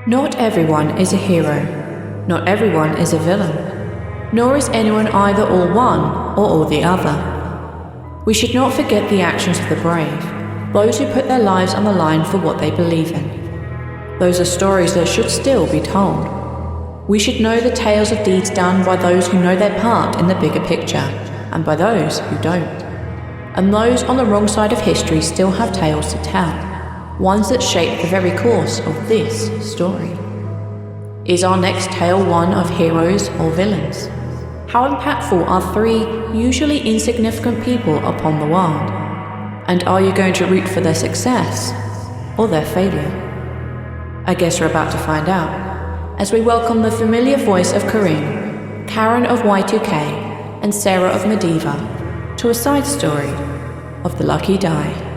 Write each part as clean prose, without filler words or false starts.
Not everyone is a hero. Not everyone is a villain. Nor is anyone either all one or all the other. We should not forget the actions of the brave, those who put their lives on the line for what they believe in. Those are stories that should still be told. We should know the tales of deeds done by those who know their part in the bigger picture, and by those who don't. And those on the wrong side of history still have tales to tell, ones that shape the very course of this story. Is our next tale one of heroes or villains? How impactful are three usually insignificant people upon the world? And are you going to root for their success or their failure? I guess we're about to find out, as we welcome the familiar voice of Karin, Karen of Y2K, and Sarah of Medieval, to a side story of the Lucky Die.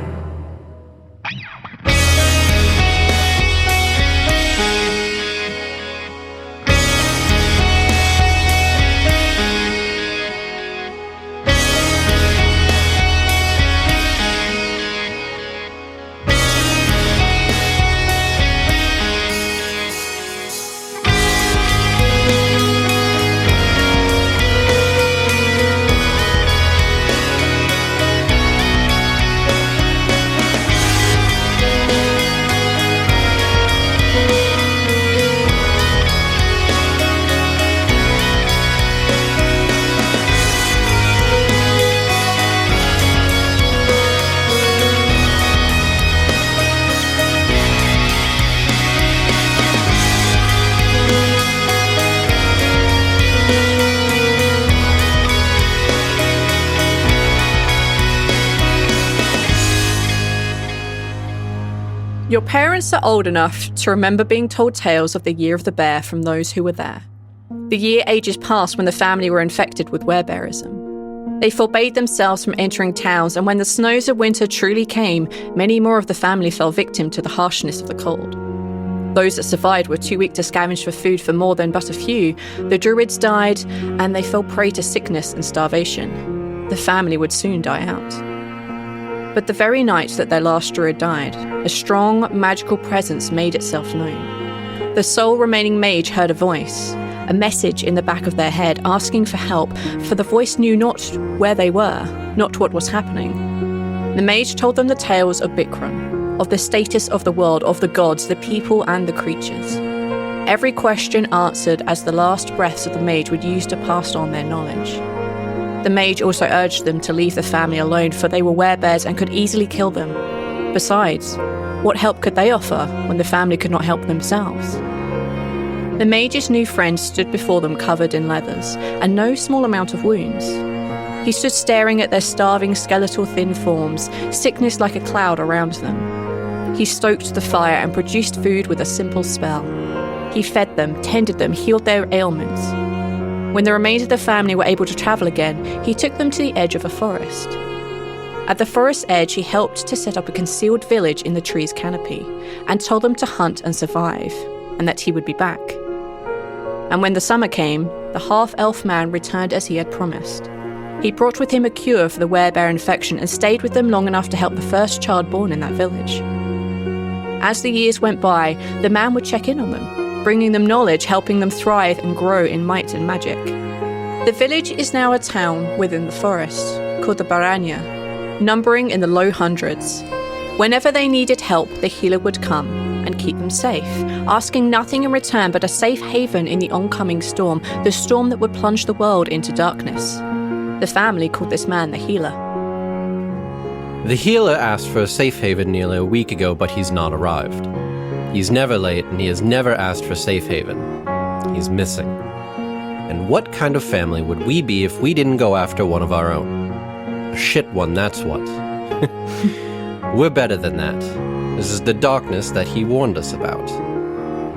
Your parents are old enough to remember being told tales of the Year of the Bear from those who were there. The year ages past when the family were infected with werebearism. They forbade themselves from entering towns, and when the snows of winter truly came, many more of the family fell victim to the harshness of the cold. Those that survived were too weak to scavenge for food for more than but a few. The druids died, and they fell prey to sickness and starvation. The family would soon die out. But the very night that their last druid died, a strong, magical presence made itself known. The sole remaining mage heard a voice, a message in the back of their head asking for help, for the voice knew not where they were, not what was happening. The mage told them the tales of Bikram, of the status of the world, of the gods, the people and the creatures. Every question answered as the last breaths of the mage would use to pass on their knowledge. The mage also urged them to leave the family alone, for they were werebears and could easily kill them. Besides, what help could they offer when the family could not help themselves? The mage's new friend stood before them covered in leathers, and no small amount of wounds. He stood staring at their starving, skeletal thin forms, sickness like a cloud around them. He stoked the fire and produced food with a simple spell. He fed them, tended them, healed their ailments. When the remains of the family were able to travel again, he took them to the edge of a forest. At the forest's edge, he helped to set up a concealed village in the tree's canopy, and told them to hunt and survive, and that he would be back. And when the summer came, the half-elf man returned as he had promised. He brought with him a cure for the werebear infection and stayed with them long enough to help the first child born in that village. As the years went by, the man would check in on them, bringing them knowledge, helping them thrive and grow in might and magic. The village is now a town within the forest, called the Baranya, numbering in the low hundreds. Whenever they needed help, the healer would come and keep them safe, asking nothing in return but a safe haven in the oncoming storm, the storm that would plunge the world into darkness. The family called this man the healer. The healer asked for a safe haven nearly a week ago, but he's not arrived. He's never late, and he has never asked for safe haven. He's missing. And what kind of family would we be if we didn't go after one of our own? A shit one, that's what. We're better than that. This is the darkness that he warned us about.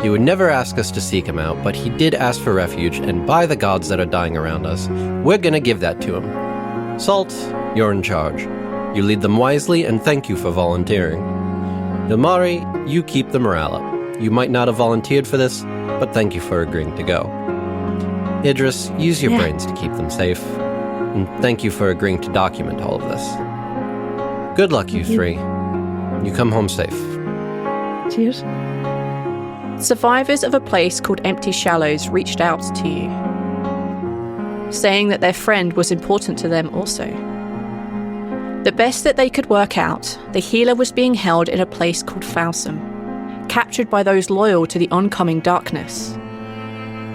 He would never ask us to seek him out, but he did ask for refuge, and by the gods that are dying around us, we're gonna give that to him. Salt, you're in charge. You lead them wisely, and thank you for volunteering. Ilmari, you keep the morale up. You might not have volunteered for this, but thank you for agreeing to go. Idris, use your brains to keep them safe. And thank you for agreeing to document all of this. Good luck, you three. You come home safe. Cheers. Survivors of a place called Empty Shallows reached out to you, saying that their friend was important to them also. The best that they could work out, the healer was being held in a place called Falsum, captured by those loyal to the oncoming darkness.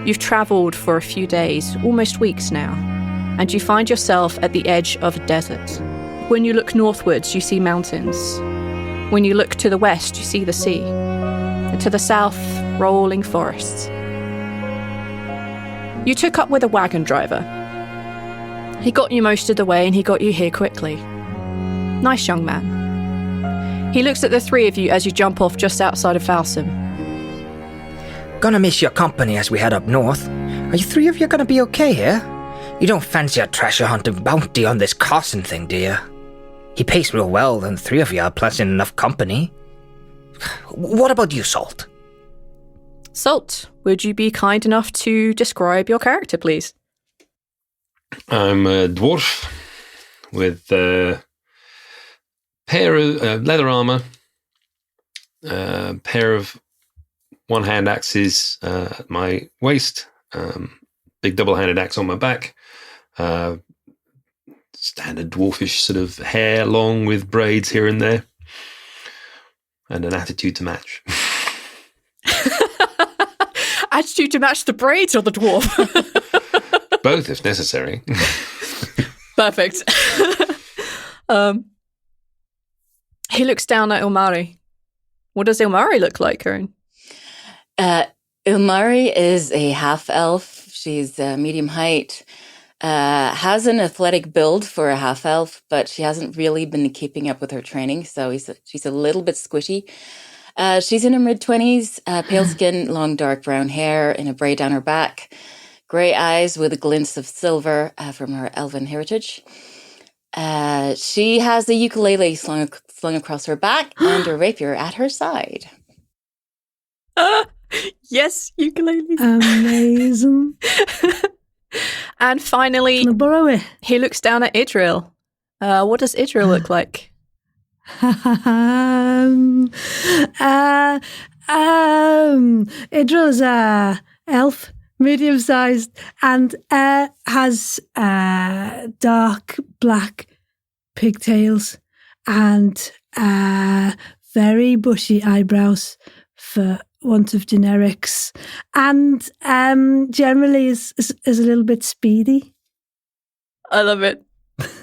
You've travelled for a few days, almost weeks now, and you find yourself at the edge of a desert. When you look northwards, you see mountains. When you look to the west, you see the sea. And to the south, rolling forests. You took up with a wagon driver. He got you most of the way and he got you here quickly. Nice young man. He looks at the three of you as you jump off just outside of Falsum. Gonna miss your company as we head up north. Are you three of you gonna be okay here? You don't fancy a treasure hunting bounty on this Carson thing, do you? He pays real well, and the three of you are pleasant enough company. What about you, Salt? Salt, would you be kind enough to describe your character, please? I'm a dwarf with a pair of leather armor, a pair of one-hand axes at my waist, big double-handed axe on my back, standard dwarfish sort of hair, long with braids here and there, and an attitude to match. Attitude to match the braids or the dwarf? Both, if necessary. Perfect. He looks down at Ilmari. What does Ilmari look like, Karin? Ilmari is a half-elf. She's medium height. Has an athletic build for a half-elf, but she hasn't really been keeping up with her training, so she's a little bit squishy. She's in her mid-20s, pale skin, long dark brown hair, in a braid down her back, grey eyes with a glint of silver from her elven heritage. She has a ukulele slung across her back and a rapier at her side. Yes, ukulele. Amazing. And finally, Can I borrow it? he looks down at Idril. What does Idril look like? Idril's a elf, medium-sized, and has dark black pigtails and very bushy eyebrows, for want of generics, and generally is a little bit speedy. I love it.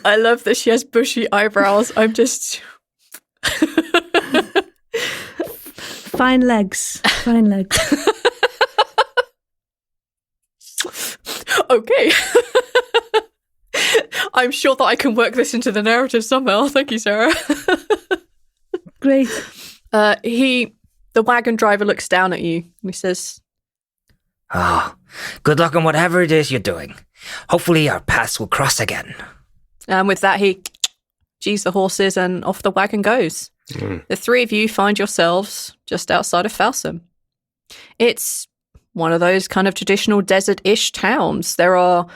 I love that she has bushy eyebrows. I'm just... Fine legs. Fine legs. Okay. I'm sure that I can work this into the narrative somehow. Thank you, Sarah. Great. The wagon driver looks down at you and he says, Good luck on whatever it is you're doing. Hopefully our paths will cross again. and with that he G's the horses and off the wagon goes. The three of you find yourselves just outside of Falsum. It's one of those kind of traditional desert-ish towns. There are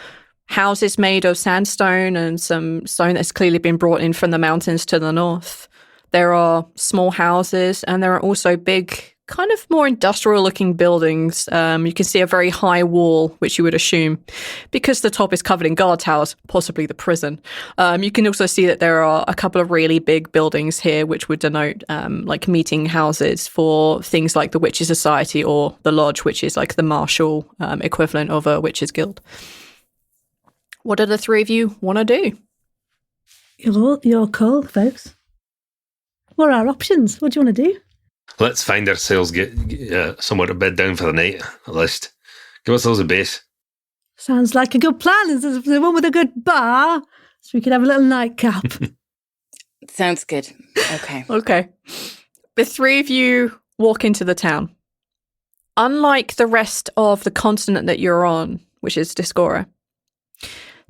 houses made of sandstone and some stone that's clearly been brought in from the mountains to the north. There are small houses and there are also big, kind of more industrial-looking buildings. You can see a very high wall, which you would assume, because the top is covered in guard towers, possibly the prison. You can also see that there are a couple of really big buildings here, which would denote like meeting houses for things like the Witches' Society or the Lodge, which is like the martial equivalent of a Witches' Guild. What do the three of you want to do? Your call, folks. What are our options? What do you want to do? Let's find ourselves get somewhere to bed down for the night, at least. Give ourselves a base. Sounds like a good plan. Is the one with a good bar, so we could have a little nightcap. Sounds good. Okay. Okay. The three of you walk into the town. Unlike the rest of the continent that you're on, which is Discora,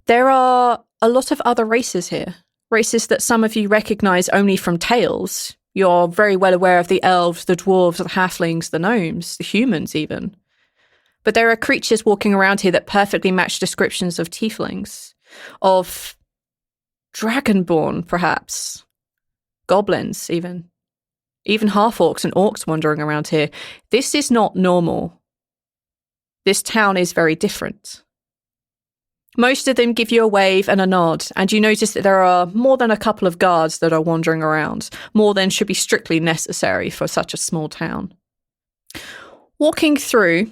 there are a lot of other races here. Races that some of you recognize only from tales. You're very well aware of the elves, the dwarves, the halflings, the gnomes, the humans even. But there are creatures walking around here that perfectly match descriptions of tieflings, of dragonborn, perhaps. Goblins, even. even half-orcs and orcs wandering around here. This is not normal. This town is very different. Most of them give you a wave and a nod, and you notice that there are more than a couple of guards that are wandering around, more than should be strictly necessary for such a small town. Walking through,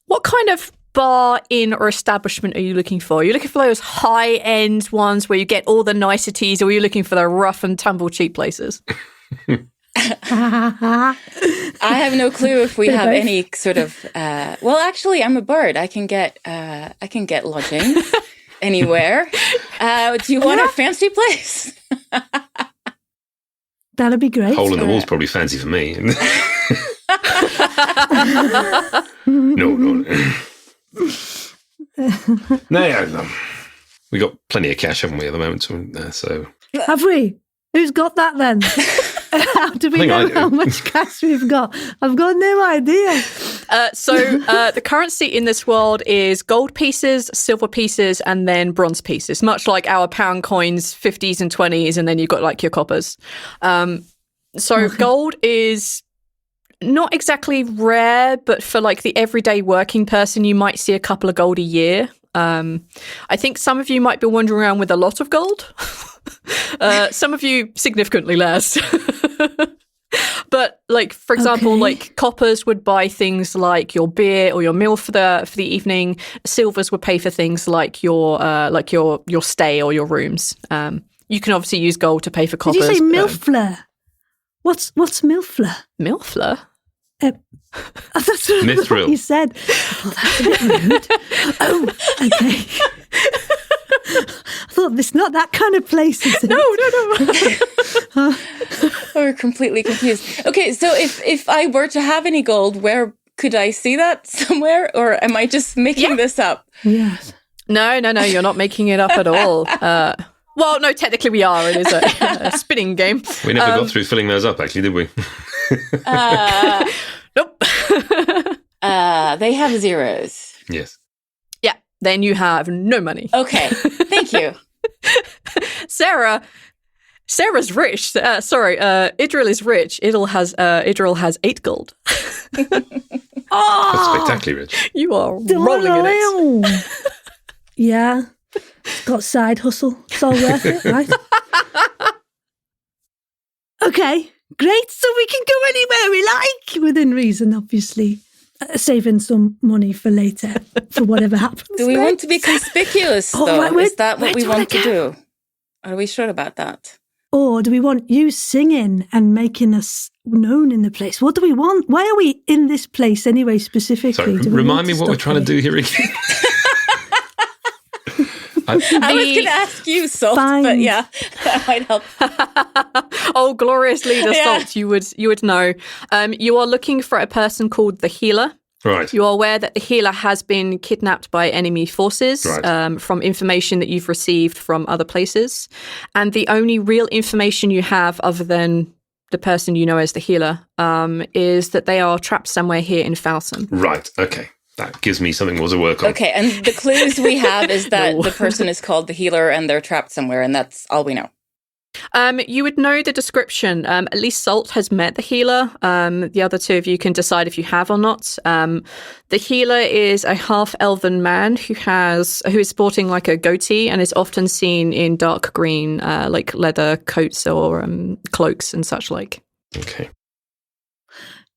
what kind of bar, inn, or establishment are you looking for? Are you looking for those high-end ones where you get all the niceties, or are you looking for the rough and tumble cheap places? I have no clue if we have any sort of. Well, actually, I'm a bard. I can get lodging anywhere. Do you want a fancy place? That'd be great. Hole in the wall's probably fancy for me. No. No. We got plenty of cash, haven't we, at the moment? So have we? Who's got that then? How do we know how much cash we've got? I've got no idea. So the currency in this world is gold pieces, silver pieces, and then bronze pieces, much like our pound coins, 50s and 20s, and then you've got like your coppers. Gold is not exactly rare, but for like the everyday working person, you might see a couple of gold a year. I think some of you might be wandering around with a lot of gold. Some of you significantly less. But like, for example, like coppers would buy things like your beer or your meal for the evening. Silvers would pay for things like your stay or your rooms. You can obviously use gold to pay for coppers. Did you say milfler? What's milfler? Milfler? That's what Mithril. You said. Oh, that's a bit rude. Oh, okay. I thought it's not that kind of place, is it? No. We're completely confused. Okay, so if I were to have any gold, where could I see that somewhere? Or am I just making this up? Yes. No, you're not making it up at all. Well, no, technically we are. It is a spinning game. We never got through filling those up, actually, did we? Nope. They have zeros. Yes. Yeah, then you have no money. Okay, thank you. Sarah's rich. Idril is rich. Idril has 8 gold. That's spectacularly rich. You are rolling in it. Yeah. Got side hustle. It's all worth it, right? Okay, great. So we can go anywhere we like, within reason, obviously. Saving some money for later, for whatever happens. Do we want to be conspicuous, though? Is that what we want to do? Are we sure about that? Or do we want you singing and making us known in the place? What do we want? Why are we in this place anyway, specifically? Sorry, remind me what we're trying to do here again. I was going to ask you, Salt, but yeah, that might help. Oh, glorious leader, Salt, you would know. You are looking for a person called the Healer. Right. You are aware that the Healer has been kidnapped by enemy forces from information that you've received from other places. And the only real information you have, other than the person you know as the Healer, is that they are trapped somewhere here in Falson. Right, okay. That gives me something more to work on. Okay, and the clues we have is that the person is called the Healer and they're trapped somewhere, and that's all we know. You would know the description. At least Salt has met the Healer. The other two of you can decide if you have or not. The Healer is a half-elven man who is sporting like a goatee and is often seen in dark green, like leather coats or cloaks and such like. Okay.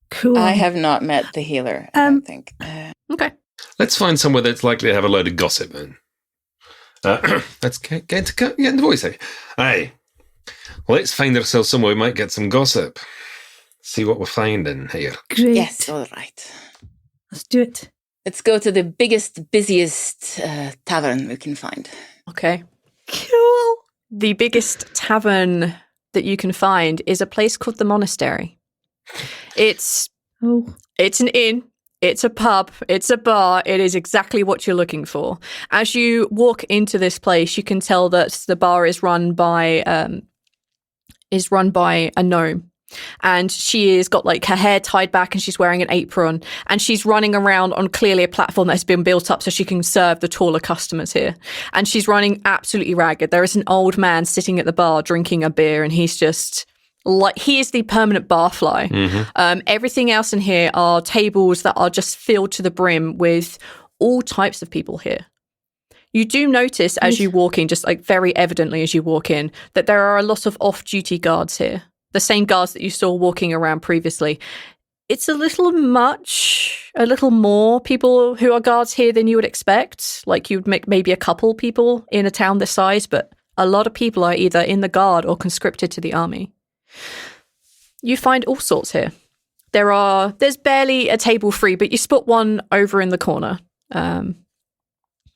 Cool. I have not met the Healer, I don't think. Okay. Let's find somewhere that's likely to have a load of gossip then. Let's get into the voice. Hey, let's find ourselves somewhere we might get some gossip. See what we're finding here. Great. Yes, all right. Let's do it. Let's go to the biggest, busiest tavern we can find. Okay. Cool. The biggest tavern that you can find is a place called the Monastery. It's an inn, it's a pub, it's a bar, it is exactly what you're looking for. As you walk into this place, you can tell that the bar is run by a gnome. And she has got like her hair tied back and she's wearing an apron and she's running around on clearly a platform that has been built up so she can serve the taller customers here. And she's running absolutely ragged. There is an old man sitting at the bar drinking a beer and he's just like he is the permanent barfly. Everything else in here are tables that are just filled to the brim with all types of people here. You do notice as you walk in, just like very evidently as you walk in, that there are a lot of off-duty guards here. The same guards that you saw walking around previously. It's a little more people who are guards here than you would expect. Like you'd make maybe a couple people in a town this size, but a lot of people are either in the guard or conscripted to the army. You find all sorts here. There's barely a table free, but you spot one over in the corner.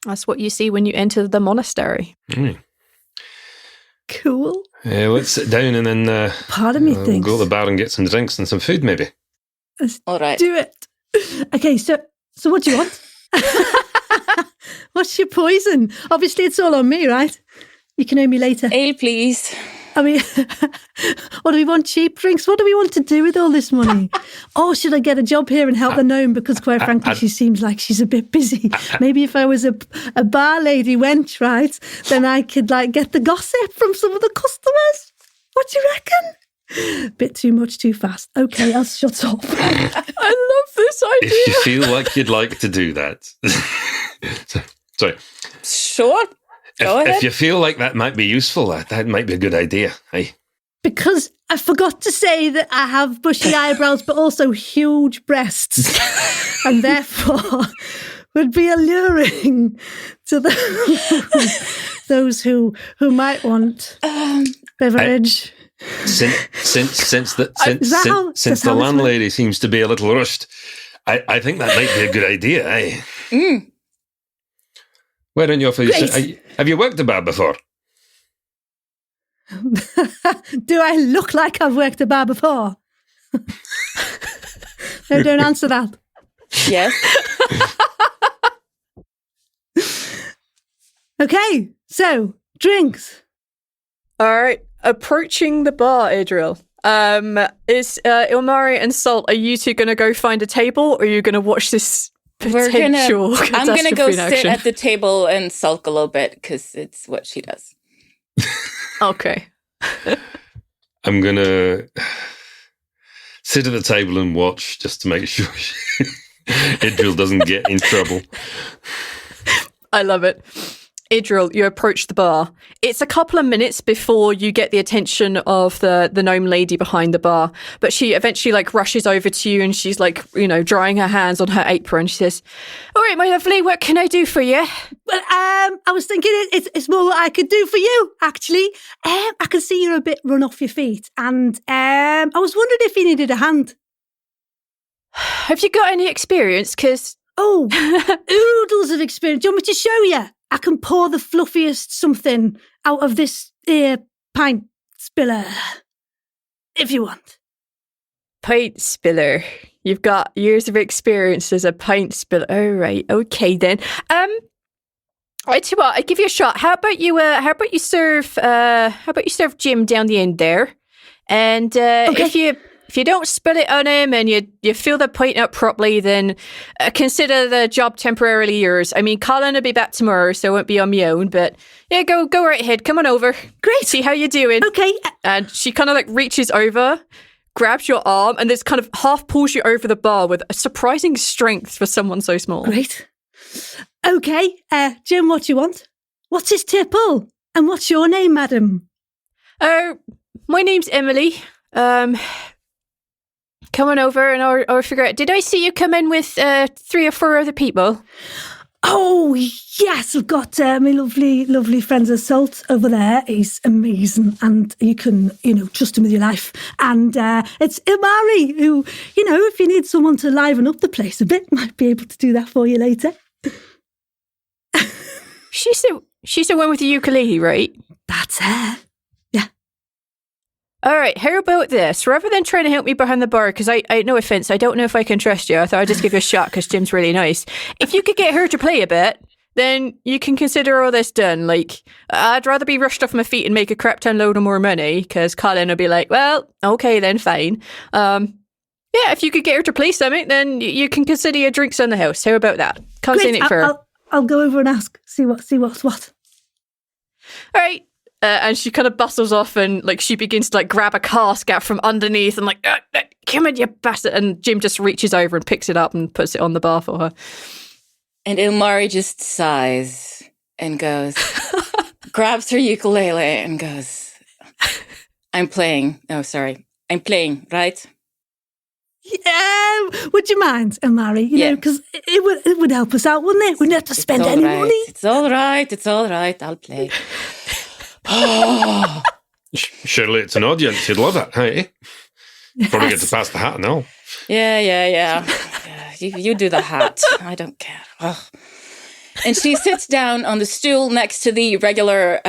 That's what you see when you enter the monastery. Cool. Let's sit down and then Part of me thinks go to the bar and get some drinks and some food, maybe. All right. Do it. Okay, so what do you want? What's your poison? Obviously, it's all on me, right? You can owe me later. Ale, please. I mean, what do we want? Cheap drinks? What do we want to do with all this money? Or should I get a job here and help the gnome? Because quite frankly, she seems like she's a bit busy. Maybe if I was a bar lady wench, right, then I could like get the gossip from some of the customers. What do you reckon? Bit too much, too fast. Okay, I'll shut up. I love this idea. If you feel like you'd like to do that. Sorry. Sure. Go ahead. If you feel like that might be useful, that might be a good idea. Hey. Because I forgot to say that I have bushy eyebrows, but also huge breasts, and therefore would be alluring to those who might want beverage. Since the landlady seems to be a little rushed, I think that might be a good idea. Eh? Why don't you offer? Have you worked a bar before? Do I look like I've worked a bar before? No, don't answer that. Yes. Okay, so drinks. All right, approaching the bar, Adriel. Is Ilmari and Salt, are you two going to go find a table, or are you going to watch this potential catastrophe I'm going to go in sit action? at the table and sulk a little bit because it's what she does. Okay. I'm going to sit at the table and watch just to make sure Idril doesn't get in trouble. I love it. Idril, you approach the bar. It's a couple of minutes before you get the attention of the gnome lady behind the bar, but she eventually like rushes over to you and she's like, drying her hands on her apron. She says, "All right, my lovely, what can I do for you?" Well, I was thinking it's more what I could do for you, actually. I can see you're a bit run off your feet, and I was wondering if you needed a hand. Have you got any experience? Because oodles of experience. Do you want me to show you? I can pour the fluffiest something out of this pint spiller, if you want. Pint spiller. You've got years of experience as a pint spiller. Oh, right. Okay, then. I tell you what, I give you a shot. How about you serve Jim down the end there? And okay. If you don't spill it on him and you fill the pint up properly, then consider the job temporarily yours. I mean, Colin will be back tomorrow, so it won't be on my own. But yeah, go right ahead. Come on over. Great. See how you're doing. Okay. And she kind of like reaches over, grabs your arm, and this kind of half pulls you over the bar with a surprising strength for someone so small. Great. Okay, Jim, what do you want? What's his tipple? And what's your name, madam? Oh, my name's Emily. Come on over and I'll figure out. Did I see you come in with 3 or 4 other people? Oh, yes. I've got my lovely friends of Salt over there. He's amazing and you can, trust him with your life. And it's Ilmari who, if you need someone to liven up the place a bit, might be able to do that for you later. She's the one with the ukulele, right? That's her. All right, how about this? Rather than trying to help me behind the bar, because I no offense, I don't know if I can trust you. I thought I'd just give you a shot because Jim's really nice. If you could get her to play a bit, then you can consider all this done. Like, I'd rather be rushed off my feet and make a crap ton load of more money, because Colin will be like, well, okay, then fine. Yeah, if you could get her to play something, then you can consider your drinks on the house. How about that? Can't say anything for her. I'll go over and ask. See what's what. All right. And she kind of bustles off and like she begins to like grab a cask out from underneath and like, come on, you bastard. And Jim just reaches over and picks it up and puts it on the bar for her. And Ilmari just sighs and goes, grabs her ukulele and goes, I'm playing. Oh, sorry. I'm playing, right? Yeah, would you mind, Ilmari? You know, because it would help us out, wouldn't it? We wouldn't have to spend any money. It's all right. I'll play. Surely it's an audience. You'd love it, hey? Probably get to pass the hat now. Yeah. You do the hat. I don't care. Ugh. And she sits down on the stool next to the regular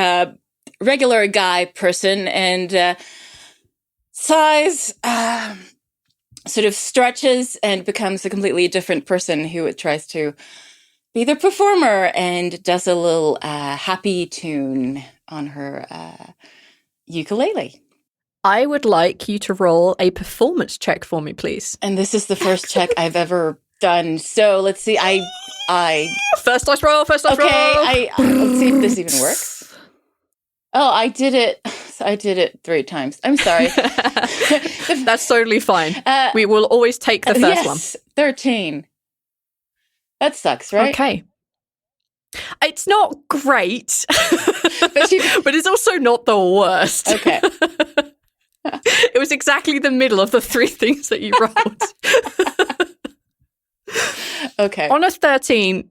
guy person and sighs, sort of stretches and becomes a completely different person who tries to be the performer and does a little happy tune on her ukulele. I would like you to roll a performance check for me, please. And this is the first check I've ever done. So let's see. I First dice roll. let's see if this even works. Oh, I did it 3 times. I'm sorry. That's totally fine. We will always take the first one. 13. That sucks, right? Okay. It's not great, but it's also not the worst. Okay. It was exactly the middle of the 3 things that you rolled. Okay. On a 13,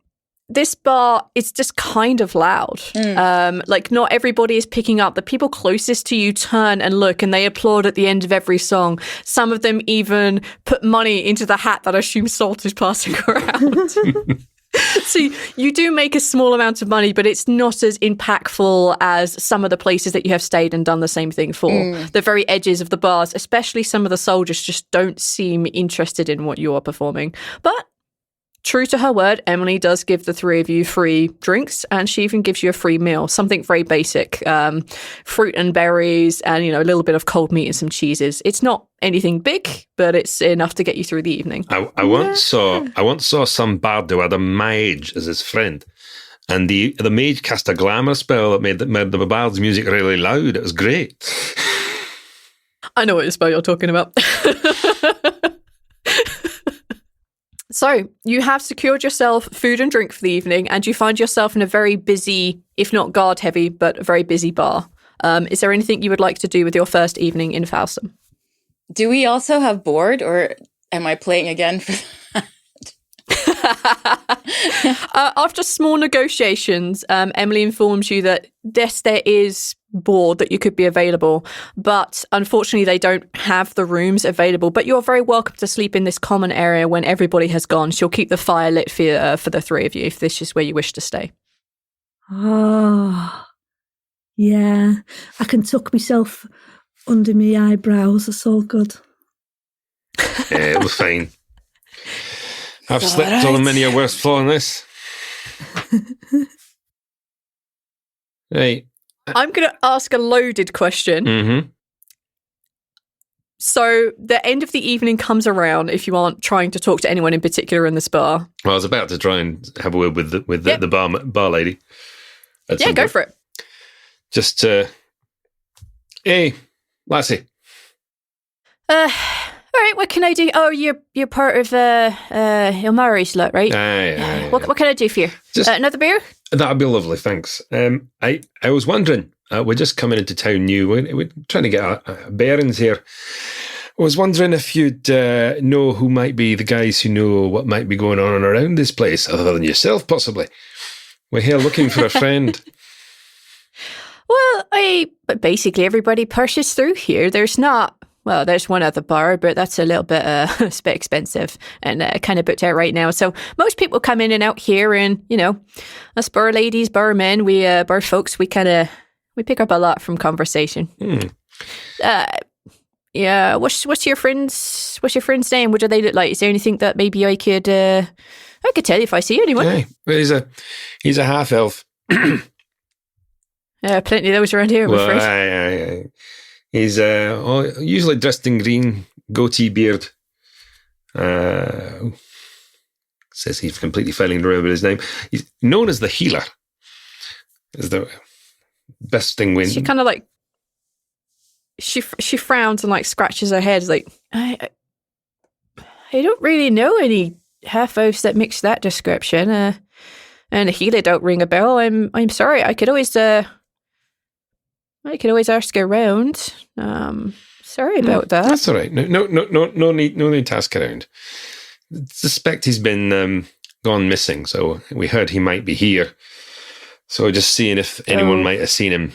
this bar is just kind of loud. Like, not everybody is picking up. The people closest to you turn and look, and they applaud at the end of every song. Some of them even put money into the hat that I assume Salt is passing around. So you do make a small amount of money, but it's not as impactful as some of the places that you have stayed and done the same thing for. The very edges of the bars, especially some of the soldiers, just don't seem interested in what you are performing. But true to her word, Emily does give the 3 of you free drinks, and she even gives you a free meal, something very basic, fruit and berries, and a little bit of cold meat and some cheeses. It's not anything big, but it's enough to get you through the evening. I once saw some bard who had a mage as his friend, and the mage cast a glamour spell that made the bard's music really loud. It was great. I know what spell you're talking about. So you have secured yourself food and drink for the evening, and you find yourself in a very busy, if not guard-heavy, but a very busy bar. Is there anything you would like to do with your first evening in Falsum? Do we also have board, or am I playing again for that? After small negotiations, Emily informs you that yes, there is board that you could be available, but unfortunately they don't have the rooms available. But you're very welcome to sleep in this common area when everybody has gone. She'll keep the fire lit for the 3 of you if this is where you wish to stay. Oh, yeah. I can tuck myself under my eyebrows. It's all good. Yeah, it was fine. I've slept on many a worse floor than this. Right. I'm going to ask a loaded question. Mm-hmm. So the end of the evening comes around if you aren't trying to talk to anyone in particular in this bar. Well, I was about to try and have a word with the bar lady. Yeah, go for it. Just, hey, lassie. All right, what can I do? Oh, you're part of Ilmari's lot, right? Aye. What can I do for you? Just another beer? That'd be lovely, thanks. I was wondering, we're just coming into town new. We're trying to get bearings here. I was wondering if you'd know who might be the guys who know what might be going on around this place, other than yourself, possibly. We're here looking for a friend. Well, basically everybody pushes through here. There's one other bar, but that's a little bit expensive and kind of booked out right now. So most people come in and out here, and us bar ladies, bar men, bar folks, we pick up a lot from conversation. Yeah. What's your friend's name? What do they look like? Is there anything that maybe I could tell you if I see anyone? Yeah, well, he's a half elf. Plenty of those around here, I'm afraid. Aye. He's usually dressed in green, goatee beard. Says he's completely failing to remember his name. He's known as the Healer. Is the best thing win. She kind of like she frowns and like scratches her head, like I don't really know any half-elves that mix that description. And a healer don't ring a bell. I'm sorry. I could always ask around. Sorry about that. That's all right. No need to ask around. Suspect he's been gone missing, so we heard he might be here. So just seeing if anyone might have seen him.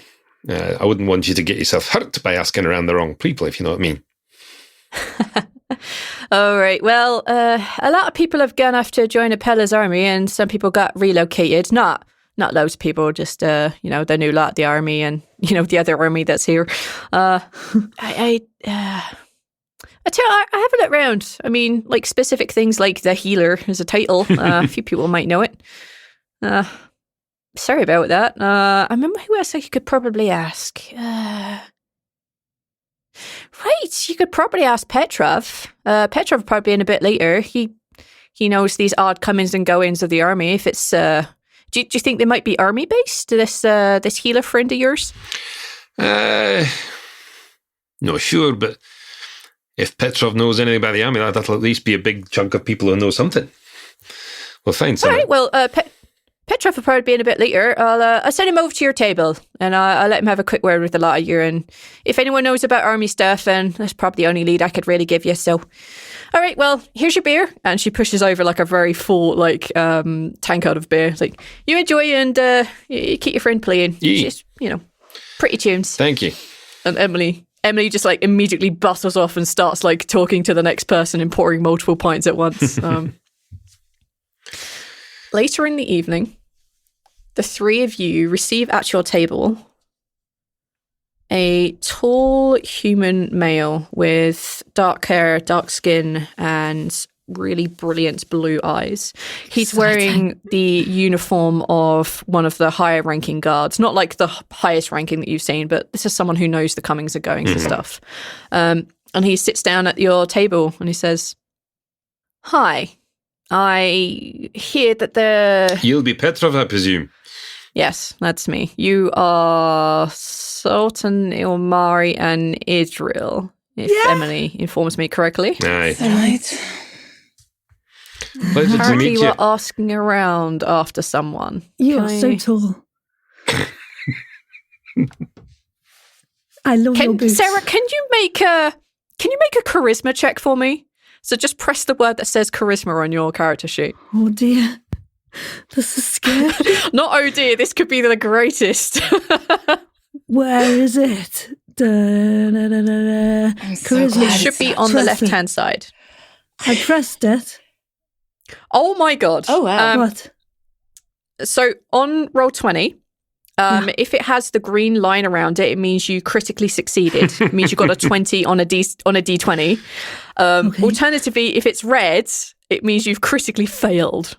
I wouldn't want you to get yourself hurt by asking around the wrong people, if you know what I mean. All right. Well, a lot of people have gone off to join Apella's army, and some people got relocated. Not loads of people, just the new lot of the army, and the other army that's here. I tell you, I have a look around. I mean, like specific things like the healer is a title. A few people might know it. Sorry about that. I remember who else I could probably ask. Right, you could probably ask Petrov. Petrov probably in a bit later. He knows these odd comings and goings of the army. If it's, do you think they might be army based? This healer friend of yours? Not sure, but if Petrov knows anything about the army, that'll at least be a big chunk of people who know something. We'll find something. All right. Well, Petrov will probably be in a bit later. I'll send him over to your table, and I'll let him have a quick word with the lot of you. And if anyone knows about army stuff, and that's probably the only lead I could really give you. So, all right, well, here's your beer. And she pushes over like a very full tankard of beer. It's like, you enjoy and you keep your friend playing. Just, pretty tunes. Thank you. And Emily just like immediately bustles off and starts like talking to the next person and pouring multiple pints at once. Later in the evening, the three of you receive at your table a tall human male with dark hair, dark skin, and really brilliant blue eyes. He's wearing the uniform of one of the higher ranking guards, not like the highest ranking that you've seen, but this is someone who knows the comings and goings and stuff. And he sits down at your table and he says, "Hi. I hear that You'll be Petrov, I presume." Yes, that's me. You are Sultan Ilmari and Israel, if Emily informs me correctly. Aye. Right. Pleasure to Apparently meet you you. were asking around after someone. You are so tall. I love your boots. Sarah, can you make a charisma check for me? So just press the word that says charisma on your character sheet. Oh dear. This is scary. Not oh dear, this could be the greatest. Where is it? I'm so Charisma. glad It should it's be not on the Press it. left-hand side. I pressed it. Oh my god. Oh, wow. What? So on roll 20, if it has the green line around it, it means you critically succeeded. It means you got a 20 on a D20. Okay. Alternatively, if it's red, it means you've critically failed.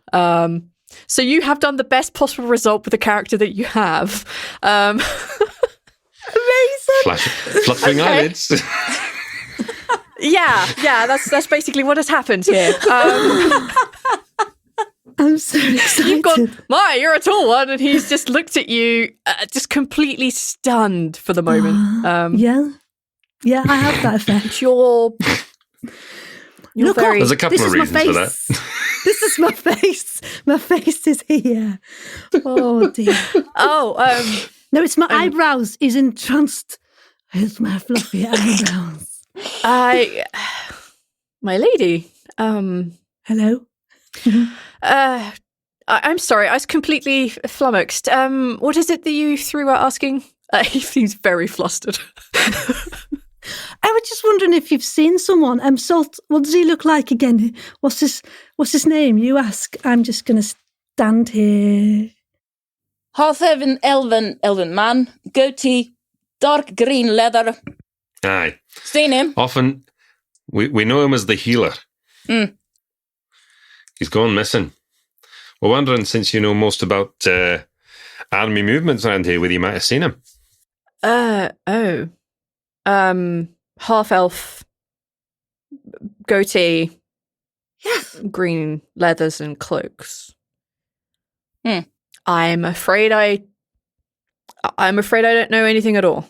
So you have done the best possible result with the character that you have. Amazing. Fluttering eyelids. Yeah, that's basically what has happened here. I'm so excited. You've gone, you're a tall one, and he's just looked at you, just completely stunned for the moment. Yeah, I have that effect. You're Look very... There's a couple This of is my reasons for face. that. This is my face. My face is here. Oh dear. No, it's my eyebrows. He's entranced with my fluffy eyebrows. My lady. Hello. I'm sorry, I was completely flummoxed. What is it that you threw out asking? He seems very flustered. I was just wondering if you've seen someone. Salt. What does he look like again? What's his name? You ask. I'm just going to stand here. Elven man, goatee, dark green leather. Aye. Seen him? Often, we know him as the healer. He's gone missing. We're wondering, since you know most about army movements around here, whether you might have seen him. Half-elf, goatee, Yes. green leathers and cloaks. I'm afraid I I'm afraid I don't know anything at all.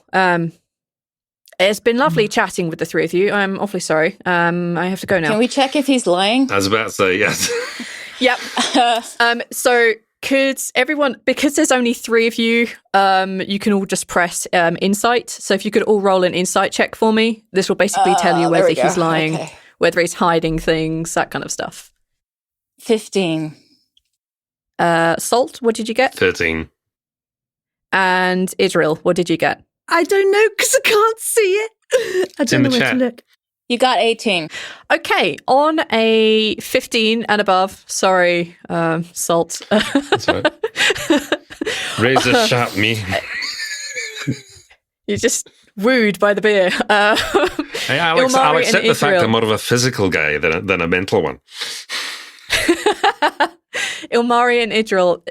It's been lovely chatting with the three of you. I'm awfully sorry. I have to go now. Can we check if he's lying? I was about to say yes. Yep. So could everyone, because there's only three of you, you can all just press insight. So if you could all roll an insight check for me, this will basically tell you whether he's lying, whether he's hiding things, that kind of stuff. 15. Salt, what did you get? 13. And Israel, what did you get? I don't know because I can't see it. I don't know where to look. You got 18. Okay, on a 15 and above, sorry, Salt. That's right. Razor sharp me. You're just wooed by the beer. Hey, I'll accept the fact I'm more of a physical guy than a mental one. Ilmari and Idril,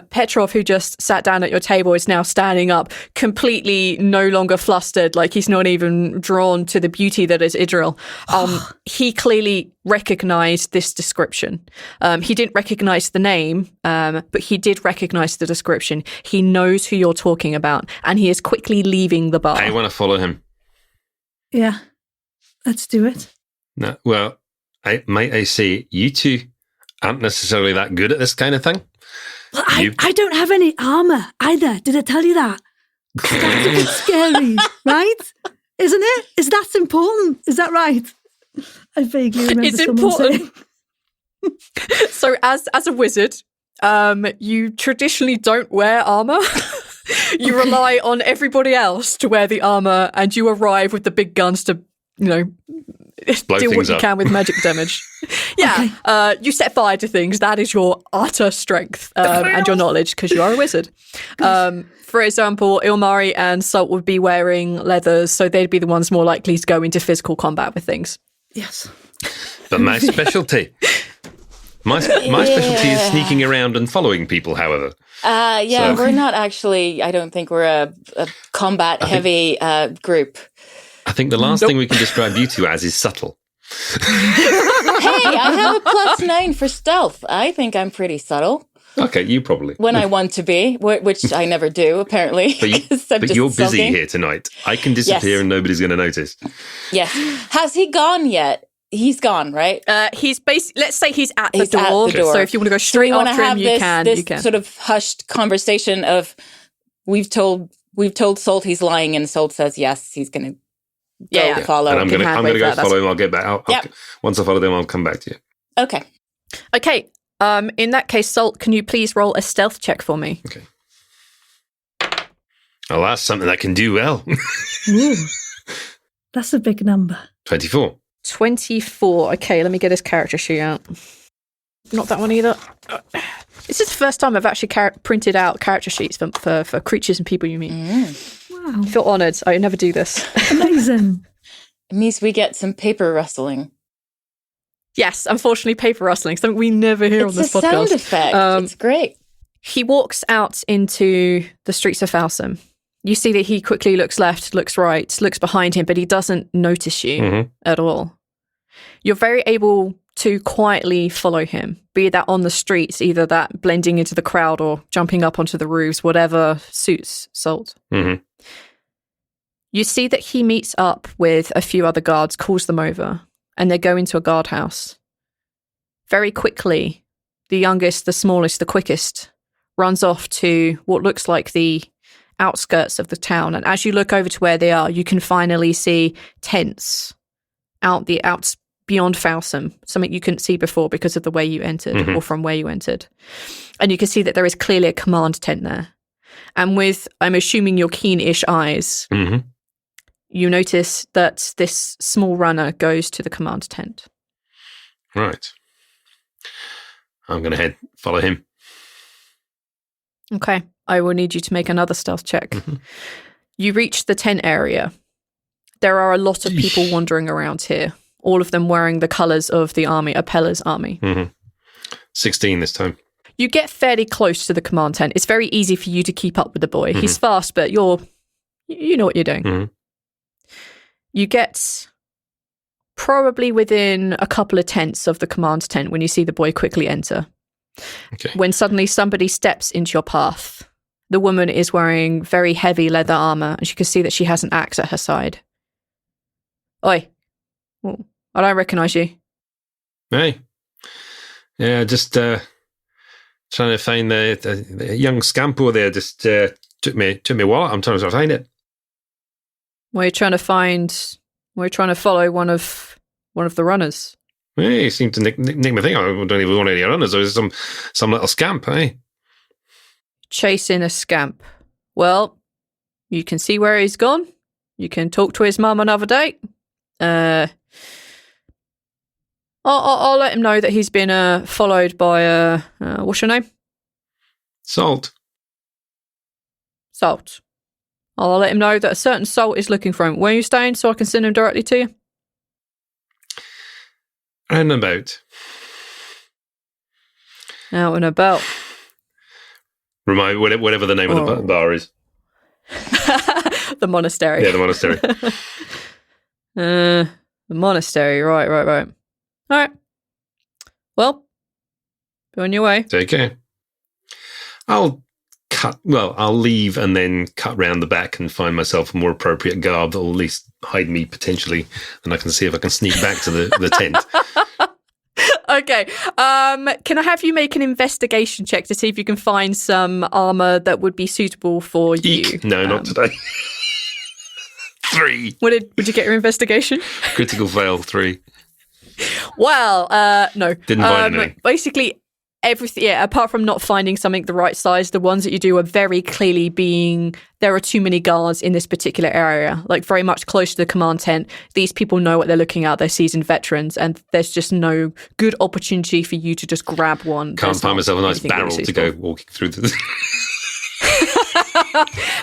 Petrov, who just sat down at your table, is now standing up, completely no longer flustered, like he's not even drawn to the beauty that is Idril. He clearly recognized this description. He didn't recognize the name, but he did recognize the description. He knows who you're talking about, and he is quickly leaving the bar. I want to follow him. Yeah, let's do it. No, well, I say you two aren't necessarily that good at this kind of thing. Well, I don't have any armor either. Did I tell you that? That's a bit scary, right? Isn't it? Is that important? Is that right? I vaguely remember it's someone important. saying. So as a wizard, you traditionally don't wear armor. You rely on everybody else to wear the armor, and you arrive with the big guns to, deal what you can with magic damage. Yeah, okay. You set fire to things. That is your utter strength and your knowledge, because you are a wizard. For example, Ilmari and Salt would be wearing leathers, so they'd be the ones more likely to go into physical combat with things. Yes. But my specialty... My specialty is sneaking around and following people, however. We're not actually... I don't think we're a combat-heavy group. I think the last thing we can describe you two as is subtle. Hey, I have a +9 for stealth. I think I'm pretty subtle. Okay, you probably. When I want to be, which I never do, apparently. But you're busy here tonight. I can disappear and nobody's going to notice. Yes. Has he gone yet? He's gone, right? He's basically, let's say he's at the door. So if you want to go straight after him, you can. You can. Sort of hushed conversation of, we've told Salt he's lying, and Salt says yes, he's going to follow. And I'm going to go follow him. I'll get back. Once I follow them, I'll come back to you. Okay. Okay. In that case, Salt, can you please roll a stealth check for me? Okay. Oh, that's something I can do well. Ooh, that's a big number. 24. 24. Okay, let me get his character sheet out. Not that one either. This is the first time I've actually printed out character sheets for creatures and people you meet. Wow. I feel honoured. I never do this. Amazing. It means we get some paper rustling. Yes, unfortunately, paper rustling. Something we never hear on this podcast. It's a sound effect. It's great. He walks out into the streets of Falsum. You see that he quickly looks left, looks right, looks behind him, but he doesn't notice you at all. You're very able to quietly follow him, be that on the streets, either that blending into the crowd or jumping up onto the roofs, whatever suits Salt. Mm-hmm. You see that he meets up with a few other guards, calls them over, and they go into a guardhouse. Very quickly, the youngest, the smallest, the quickest runs off to what looks like the outskirts of the town, and as you look over to where they are, you can finally see tents out beyond Falsum, something you couldn't see before because of the way you entered or from where you entered. And you can see that there is clearly a command tent there. And with, I'm assuming, your keen-ish eyes, you notice that this small runner goes to the command tent. Right. I'm going to follow him. Okay. I will need you to make another stealth check. You reach the tent area. There are a lot of people wandering around here, all of them wearing the colours of the army, Apella's army. 16 this time. You get fairly close to the command tent. It's very easy for you to keep up with the boy. He's fast, but you know what you're doing. You get probably within a couple of tents of the command tent when you see the boy quickly enter. Okay. When suddenly somebody steps into your path The woman is wearing very heavy leather armor, and you can see that she has an axe at her side. Oi. Oh, I don't recognise you. Hey. Yeah, just trying to find the young scamp over there. Just took me wallet. I'm trying to find it. Were you trying to follow one of the runners? Hey, he seemed to nick my thing. I don't even want any runners. There was some little scamp, hey? Chasing a scamp. Well, you can see where he's gone. You can talk to his mum another day. I'll let him know that he's been followed by what's your name? Salt. Salt. I'll let him know that a certain Salt is looking for him. Where are you staying so I can send him directly to you? Out and about. Out and about. Remind whatever the name of the bar is. The Monastery. Yeah, the Monastery. The Monastery. Right. All right. Well, go on your way. Take care. I'll leave and then cut round the back and find myself a more appropriate garb that will at least hide me potentially, and I can see if I can sneak back to the tent. Okay. Can I have you make an investigation check to see if you can find some armor that would be suitable for you? Eek. No, not today. 3. Would you get your investigation? Critical fail 3. Well, no. Didn't find anything. Basically, everything, apart from not finding something the right size, the ones that you do are very clearly there are too many guards in this particular area, like very much close to the command tent. These people know what they're looking at. They're seasoned veterans, and there's just no good opportunity for you to just grab one. Can't find myself a nice barrel to go walking through the...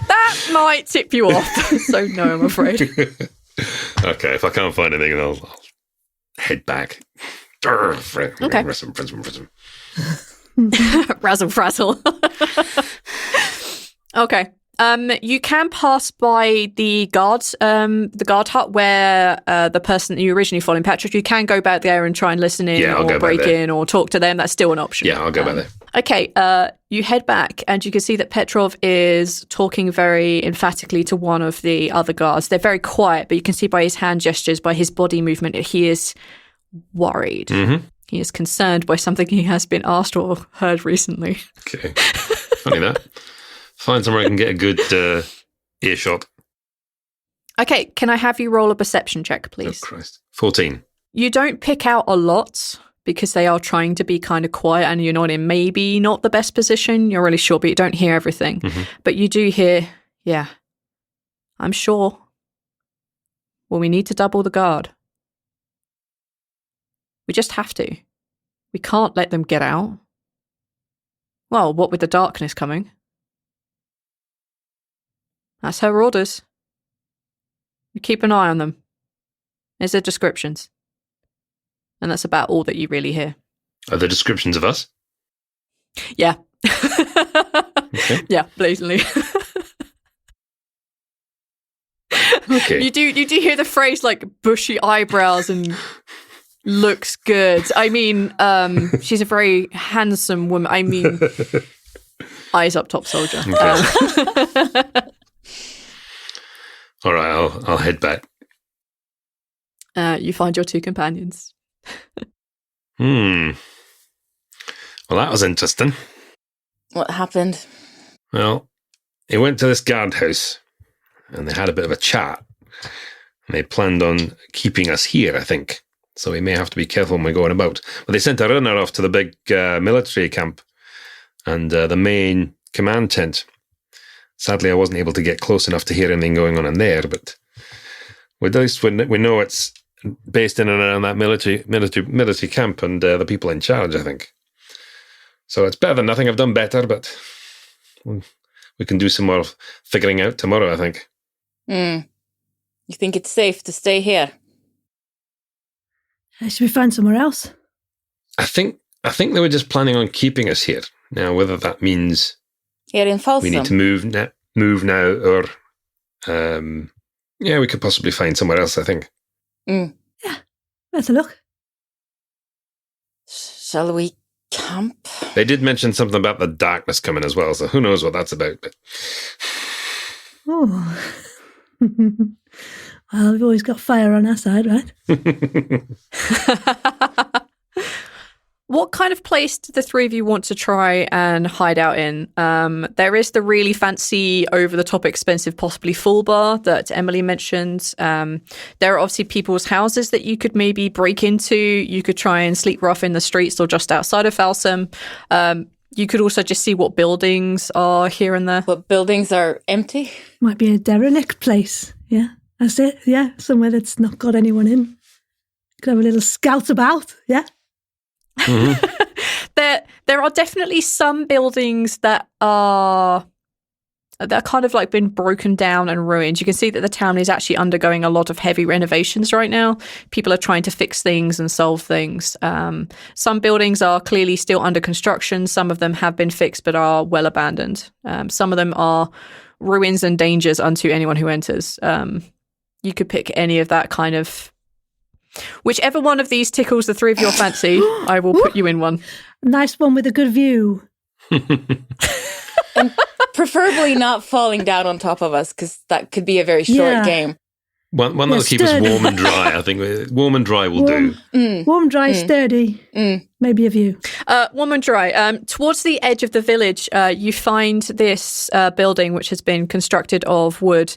That might tip you off. So no, I'm afraid. Okay, if I can't find anything, I'll head back. Okay. Razzle frazzle. Okay. You can pass by the guard hut where the person that you originally followed, Patrick. You can go back there and try and listen in, or break in, or talk to them. That's still an option. Yeah, I'll go back there. Okay. You head back, and you can see that Petrov is talking very emphatically to one of the other guards. They're very quiet, but you can see by his hand gestures, by his body movement, that he is worried. Mm-hmm. He is concerned by something he has been asked or heard recently. Okay. Funny that. Find somewhere I can get a good earshot. Okay, can I have you roll a perception check, please? Oh, Christ. 14. You don't pick out a lot because they are trying to be kind of quiet and you're not in maybe not the best position. You're really sure, but you don't hear everything. Mm-hmm. But you do hear, yeah, I'm sure. Well, we need to double the guard. We just have to. We can't let them get out. Well, what with the darkness coming? That's her orders. You keep an eye on them. There's their descriptions. And that's about all that you really hear. Are there descriptions of us? Yeah. Okay. Yeah, blatantly. Okay. You do hear the phrase like bushy eyebrows and looks good. I mean, she's a very handsome woman. I mean, eyes up top soldier. Okay. All right, I'll head back. You find your two companions. Well, that was interesting. What happened? Well, he went to this guardhouse and they had a bit of a chat. And they planned on keeping us here, I think. So we may have to be careful when we're going about. But they sent a runner off to the big military camp and the main command tent. Sadly, I wasn't able to get close enough to hear anything going on in there, but at least we know it's based in and around that military camp and the people in charge, I think. So it's better than nothing. I've done better, but we can do some more figuring out tomorrow, I think. You think it's safe to stay here? Should we find somewhere else? I think they were just planning on keeping us here. Now, whether that means Here in Folsom? we need to move now, or we could possibly find somewhere else, I think. Yeah, let's a look. Shall we camp? They did mention something about the darkness coming as well, so who knows what that's about. But... Oh. Well, we've always got fire on our side, right? What kind of place do the three of you want to try and hide out in? There is the really fancy, over-the-top expensive, possibly full bar that Emily mentioned. There are obviously people's houses that you could maybe break into. You could try and sleep rough in the streets or just outside of Falsam. You could also just see what buildings are here and there. What buildings are empty? Might be a derelict place. Yeah, that's it. Yeah, somewhere that's not got anyone in. Could have a little scout about. Yeah. Mm-hmm. There are definitely some buildings that are kind of like been broken down and ruined. You can see that the town is actually undergoing a lot of heavy renovations right now. People are trying to fix things and solve things. Some buildings are clearly still under construction. Some of them have been fixed but are well abandoned. Some of them are ruins and dangers unto anyone who enters. You could pick any of that kind of... Whichever one of these tickles the three of your fancy, I will put you in one. Nice one with a good view. And preferably not falling down on top of us, because that could be a very short game. One that'll keep us warm and dry. I think warm and dry will do. Warm, dry, sturdy. Maybe a view. Warm and dry. Towards the edge of the village, you find this building which has been constructed of wood.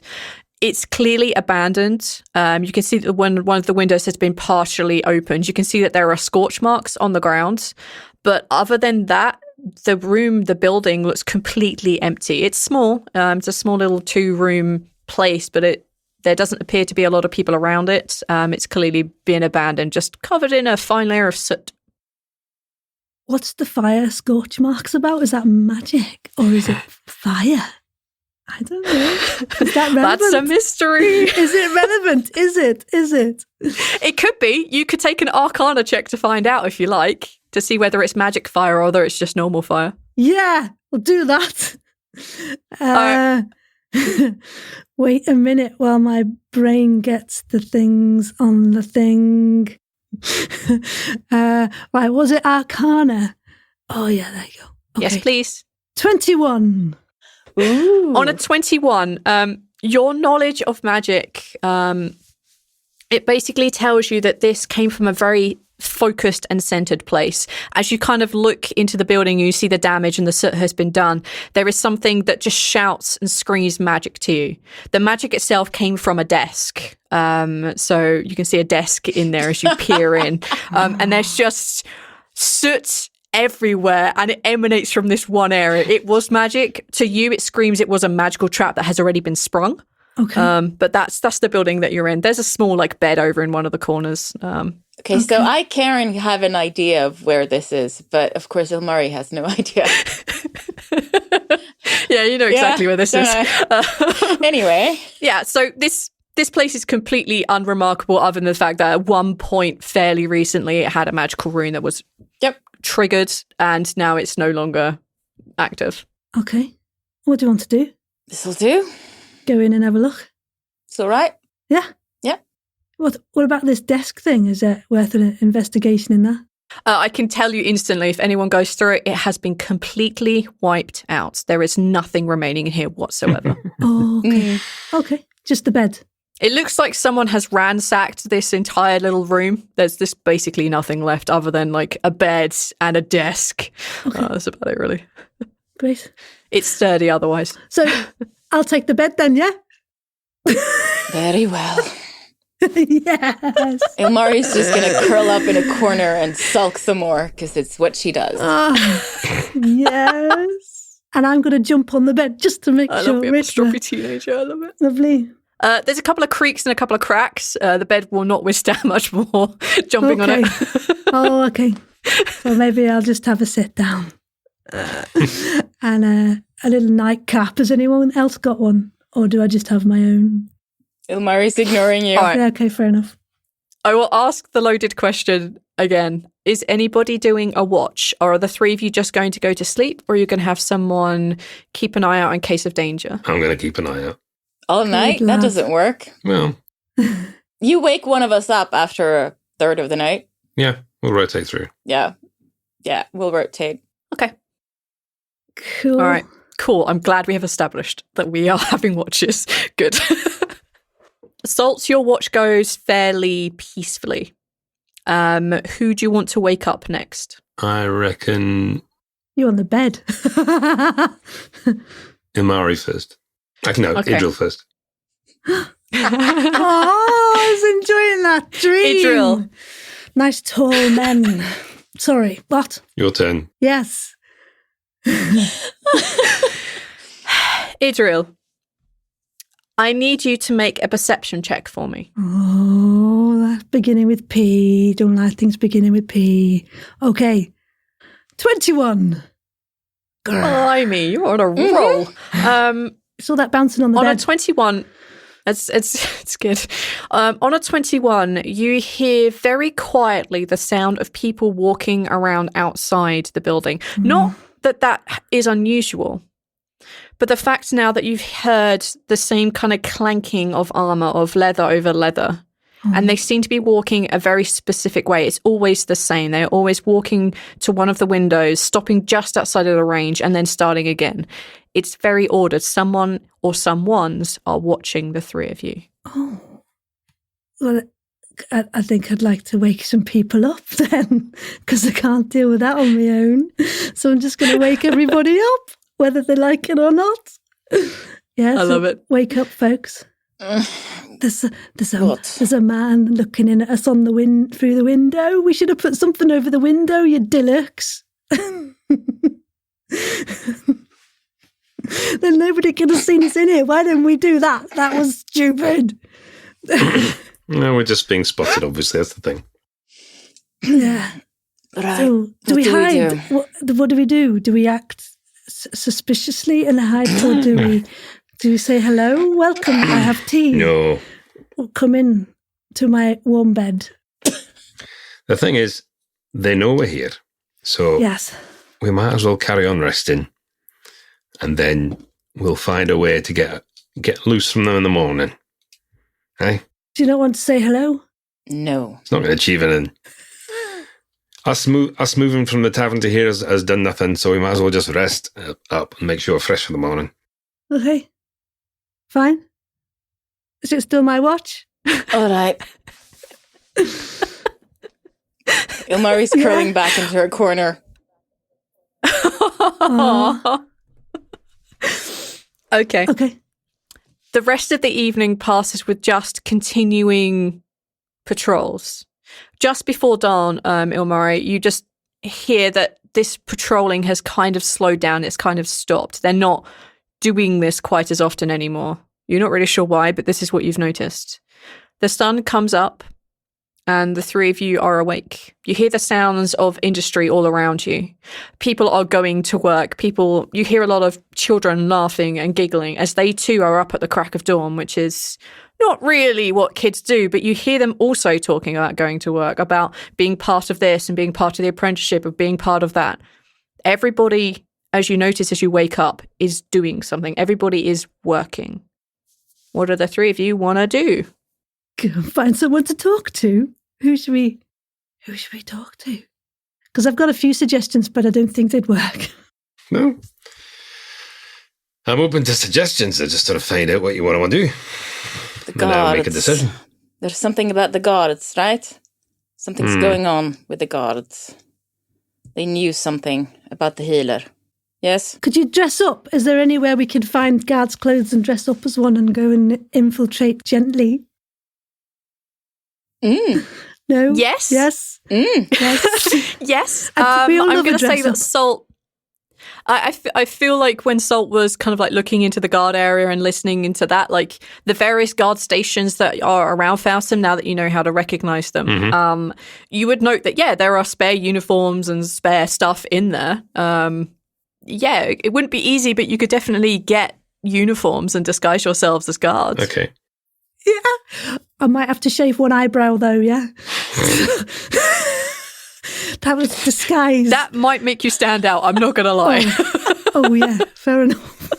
It's clearly abandoned. You can see that one of the windows has been partially opened. You can see that there are scorch marks on the ground. But other than that, the building looks completely empty. It's small. It's a small little 2-room place, but there doesn't appear to be a lot of people around it. It's clearly been abandoned, just covered in a fine layer of soot. What's the fire scorch marks about? Is that magic or is it fire? I don't know. Is that relevant? That's a mystery. Is it relevant? Is it? It could be. You could take an Arcana check to find out if you like, to see whether it's magic fire or whether it's just normal fire. Yeah, we'll do that. Wait a minute while my brain gets the things on the thing. Right, was it Arcana? Oh, yeah, there you go. Okay. Yes, please. 21. Ooh. On a 21, your knowledge of magic, it basically tells you that this came from a very focused and centered place. As you kind of look into the building, you see the damage and the soot has been done. There is something that just shouts and screams magic to you. The magic itself came from a desk. So you can see a desk in there as you peer in. And there's just soot everywhere, and it emanates from this one area. It was magic. To you, it screams it was a magical trap that has already been sprung. Okay. But that's the building that you're in. There's a small bed over in one of the corners. Okay, so I, Karin, have an idea of where this is, but of course Ilmari has no idea. Yeah, you know exactly where this is. Anyway. Yeah, so this place is completely unremarkable other than the fact that at one point fairly recently it had a magical rune that was triggered, and now it's no longer active. Okay. What do you want to do? This'll do. Go in and have a look. It's all right. Yeah. Yeah. What about this desk thing? Is it worth an investigation in that? I can tell you instantly, if anyone goes through it, it has been completely wiped out. There is nothing remaining in here whatsoever. Oh, okay. Okay. Just the bed. It looks like someone has ransacked this entire little room. There's just basically nothing left other than a bed and a desk. Okay. That's about it, really. Great. It's sturdy otherwise. So I'll take the bed then, yeah? Very well. Yes. Ilmari's just going to curl up in a corner and sulk some more because it's what she does. Yes. And I'm going to jump on the bed just to make sure. I love you, stroppy teenager. I love it. Lovely. There's a couple of creaks and a couple of cracks. The bed will not withstand much more jumping on it. Oh, okay. So maybe I'll just have a sit down. And a little nightcap. Has anyone else got one? Or do I just have my own? Ilmari's ignoring you. Right. Yeah, okay, fair enough. I will ask the loaded question again. Is anybody doing a watch? Or are the three of you just going to go to sleep? Or are you going to have someone keep an eye out in case of danger? I'm going to keep an eye out. All night? That doesn't work. Well. You wake one of us up after a third of the night. Yeah, we'll rotate through. Yeah, we'll rotate. Okay. Cool. All right. Cool. I'm glad we have established that we are having watches. Good. Salt, your watch goes fairly peacefully. Who do you want to wake up next? I reckon You on the bed. Imari first. No, Okay. Idril first. Oh, I was enjoying that dream. Idril. Nice tall men. Sorry, what? Your turn. Yes. Idril, I need you to make a perception check for me. Oh, that's beginning with P. Don't like things beginning with P. Okay. 21. Blimey, you're on a roll. Saw that bouncing on the On bed. a 21, it's good. On a 21, you hear very quietly the sound of people walking around outside the building. Not that is unusual, but the fact now that you've heard the same kind of clanking of armor, of leather over leather, and they seem to be walking a very specific way. It's always the same. They're always walking to one of the windows, stopping just outside of the range, and then starting again. It's very ordered. Someone or someones are watching the three of you. Oh. Well, I think I'd like to wake some people up then, because I can't deal with that on my own. So I'm just going to wake everybody up, whether they like it or not. Yeah, I love it. Wake up, folks. There's a man looking in at us on the through the window. We should have put something over the window, you dillocks. Then nobody could have seen us in here. Why didn't we do that? That was stupid. No, we're just being spotted, obviously. That's the thing. Yeah. Right. So, do we What hide? What do we do? Do we act suspiciously and hide, or do we say hello? Welcome, I have tea. No. Come in to my warm bed. The thing is, they know we're here. So Yes. we might as well carry on resting. And then we'll find a way to get loose from them in the morning. Hey? Do you not want to say hello? No. It's not going to achieve anything. Us moving from the tavern to here has done nothing, so we might as well just rest up and make sure we're fresh for the morning. Okay. Fine. Is it still my watch? All right. Ilmari's curling back into her corner. Okay. Okay. The rest of the evening passes with just continuing patrols. Just before dawn, Ilmari, you just hear that this patrolling has kind of slowed down. It's kind of stopped. They're not doing this quite as often anymore. You're not really sure why, but this is what you've noticed. The sun comes up and the three of you are awake. You hear the sounds of industry all around you. People are going to work. You hear a lot of children laughing and giggling as they too are up at the crack of dawn, which is not really what kids do, but you hear them also talking about going to work, about being part of this and being part of the apprenticeship, of being part of that. Everybody, as you notice as you wake up, is doing something. Everybody is working. What do the three of you want to do? Go find someone to talk to. Who should we talk to? Because I've got a few suggestions, but I don't think they'd work. No. I'm open to suggestions. I just sort of find out what you want to do. The And I'll make a guards. decision. There's something about the guards, right? Something's going on with the guards. They knew something about the healer. Yes? Could you dress up? Is there anywhere we could find guards' clothes and dress up as one and go and infiltrate gently? No? Yes. Yes? Yes. Yes. We all I'm love going a to say dress-up. that Salt... I feel like when Salt was kind of like looking into the guard area and listening into that, like the various guard stations that are around Faustum, now that you know how to recognize them, you would note that, yeah, there are spare uniforms and spare stuff in there. Yeah, it wouldn't be easy, but you could definitely get uniforms and disguise yourselves as guards. Okay. Yeah. I might have to shave one eyebrow, though, yeah? That was disguise. That might make you stand out, I'm not going to lie. Oh, yeah, fair enough.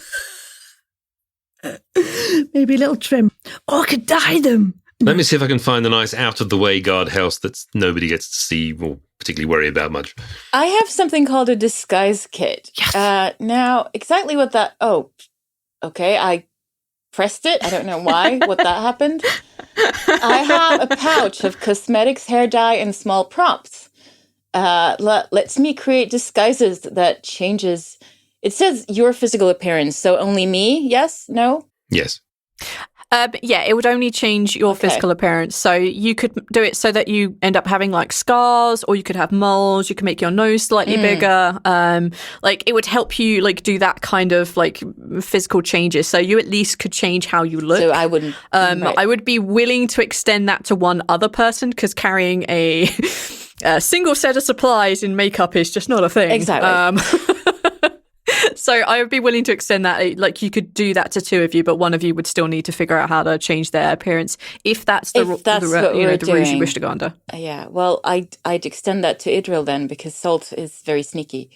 Maybe a little trim. Or I could dye them. Let me see if I can find a nice out-of-the-way guard house that nobody gets to see or particularly worry about much. I have something called a disguise kit. Yes. Now, exactly what that... Oh, okay, I pressed it. I don't know why, what that happened. I have a pouch of cosmetics, hair dye, and small props. Lets me create disguises that changes... It says your physical appearance, so only me? Yes? No? Yes. Yeah, it would only change your physical appearance. So you could do it so that you end up having like scars, or you could have moles. You can make your nose slightly bigger. Like it would help you like do that kind of like physical changes. So you at least could change how you look. So I wouldn't. Right. I would be willing to extend that to one other person because carrying a single set of supplies in makeup is just not a thing. Exactly. So I would be willing to extend that. Like you could do that to two of you, but one of you would still need to figure out how to change their appearance if that's the route you wish to go under. Yeah, well, I'd extend that to Idril then because Salt is very sneaky.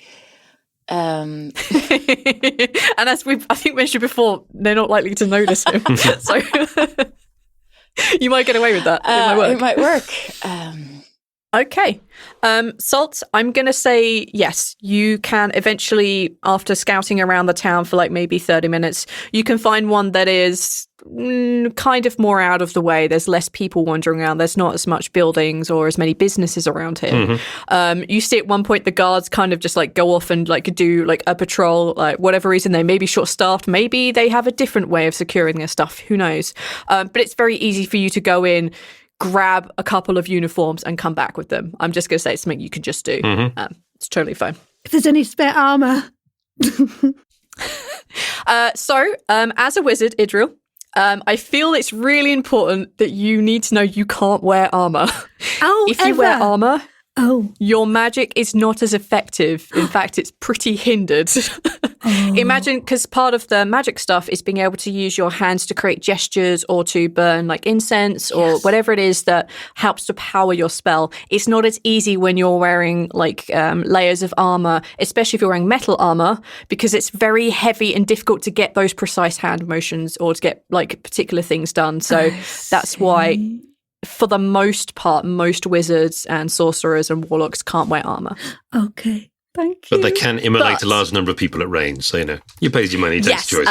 And as I think mentioned before, they're not likely to notice him. So you might get away with that. It might work. Okay. Salt, I'm going to say yes. You can eventually, after scouting around the town for like maybe 30 minutes, you can find one that is kind of more out of the way. There's less people wandering around. There's not as much buildings or as many businesses around here. You see at one point the guards kind of just like go off and like do like a patrol, like whatever reason. They may be short-staffed. Maybe they have a different way of securing their stuff. Who knows? But it's very easy for you to go in, grab a couple of uniforms and come back with them. I'm just going to say it's something you can just do. It's totally fine. If there's any spare armour. So, as a wizard, Idril, I feel it's really important that you need to know you can't wear armour. Oh, if you wear armour, your magic is not as effective. In fact, it's pretty hindered. Imagine, because part of the magic stuff is being able to use your hands to create gestures or to burn like incense or whatever it is that helps to power your spell. It's not as easy when you're wearing like layers of armor, especially if you're wearing metal armor, because it's very heavy and difficult to get those precise hand motions or to get like particular things done. So that's why, for the most part, most wizards and sorcerers and warlocks can't wear armor. Okay. Thank you. But they can immolate a large number of people at range, so, you know, you pay your money, takes choice.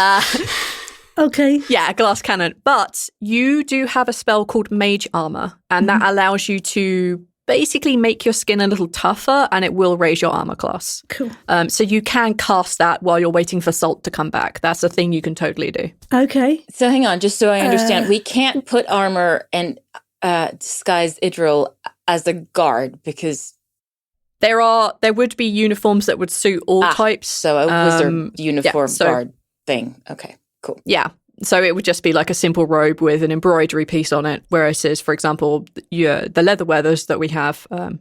Okay. Yeah, a glass cannon. But you do have a spell called Mage Armor, and that allows you to basically make your skin a little tougher, and it will raise your armor class. Cool. So you can cast that while you're waiting for Salt to come back. That's a thing you can totally do. Okay. So hang on, just so I understand. We can't put armor and disguise Idril as a guard because... There would be uniforms that would suit all types. So a wizard uniform guard thing. Okay, cool. Yeah. So it would just be like a simple robe with an embroidery piece on it. Whereas, for example, the leather wearers that we have, the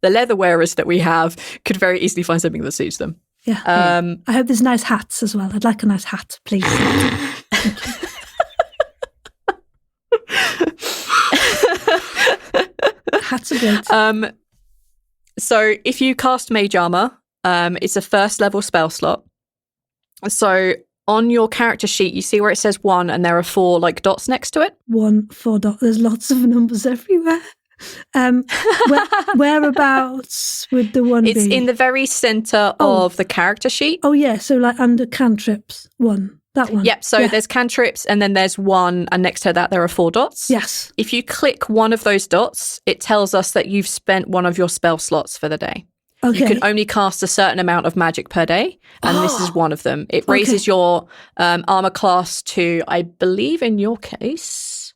leather wearers that we have could very easily find something that suits them. Yeah. I hope there's nice hats as well. I'd like a nice hat, please. Hats are great. So if you cast Mage Armor, it's a first level spell slot. So on your character sheet, you see where it says 1 and there are 4 like dots next to it? 1, 4 dots. There's lots of numbers everywhere. Whereabouts would the one It's be? in the very centre of the character sheet. Oh, yeah. So like under cantrips, 1. That one. Yep. So there's cantrips and then there's 1 and next to that there are 4 dots. Yes. If you click one of those dots, it tells us that you've spent one of your spell slots for the day. Okay. You can only cast a certain amount of magic per day, and this is one of them. It raises your armor class to, I believe in your case,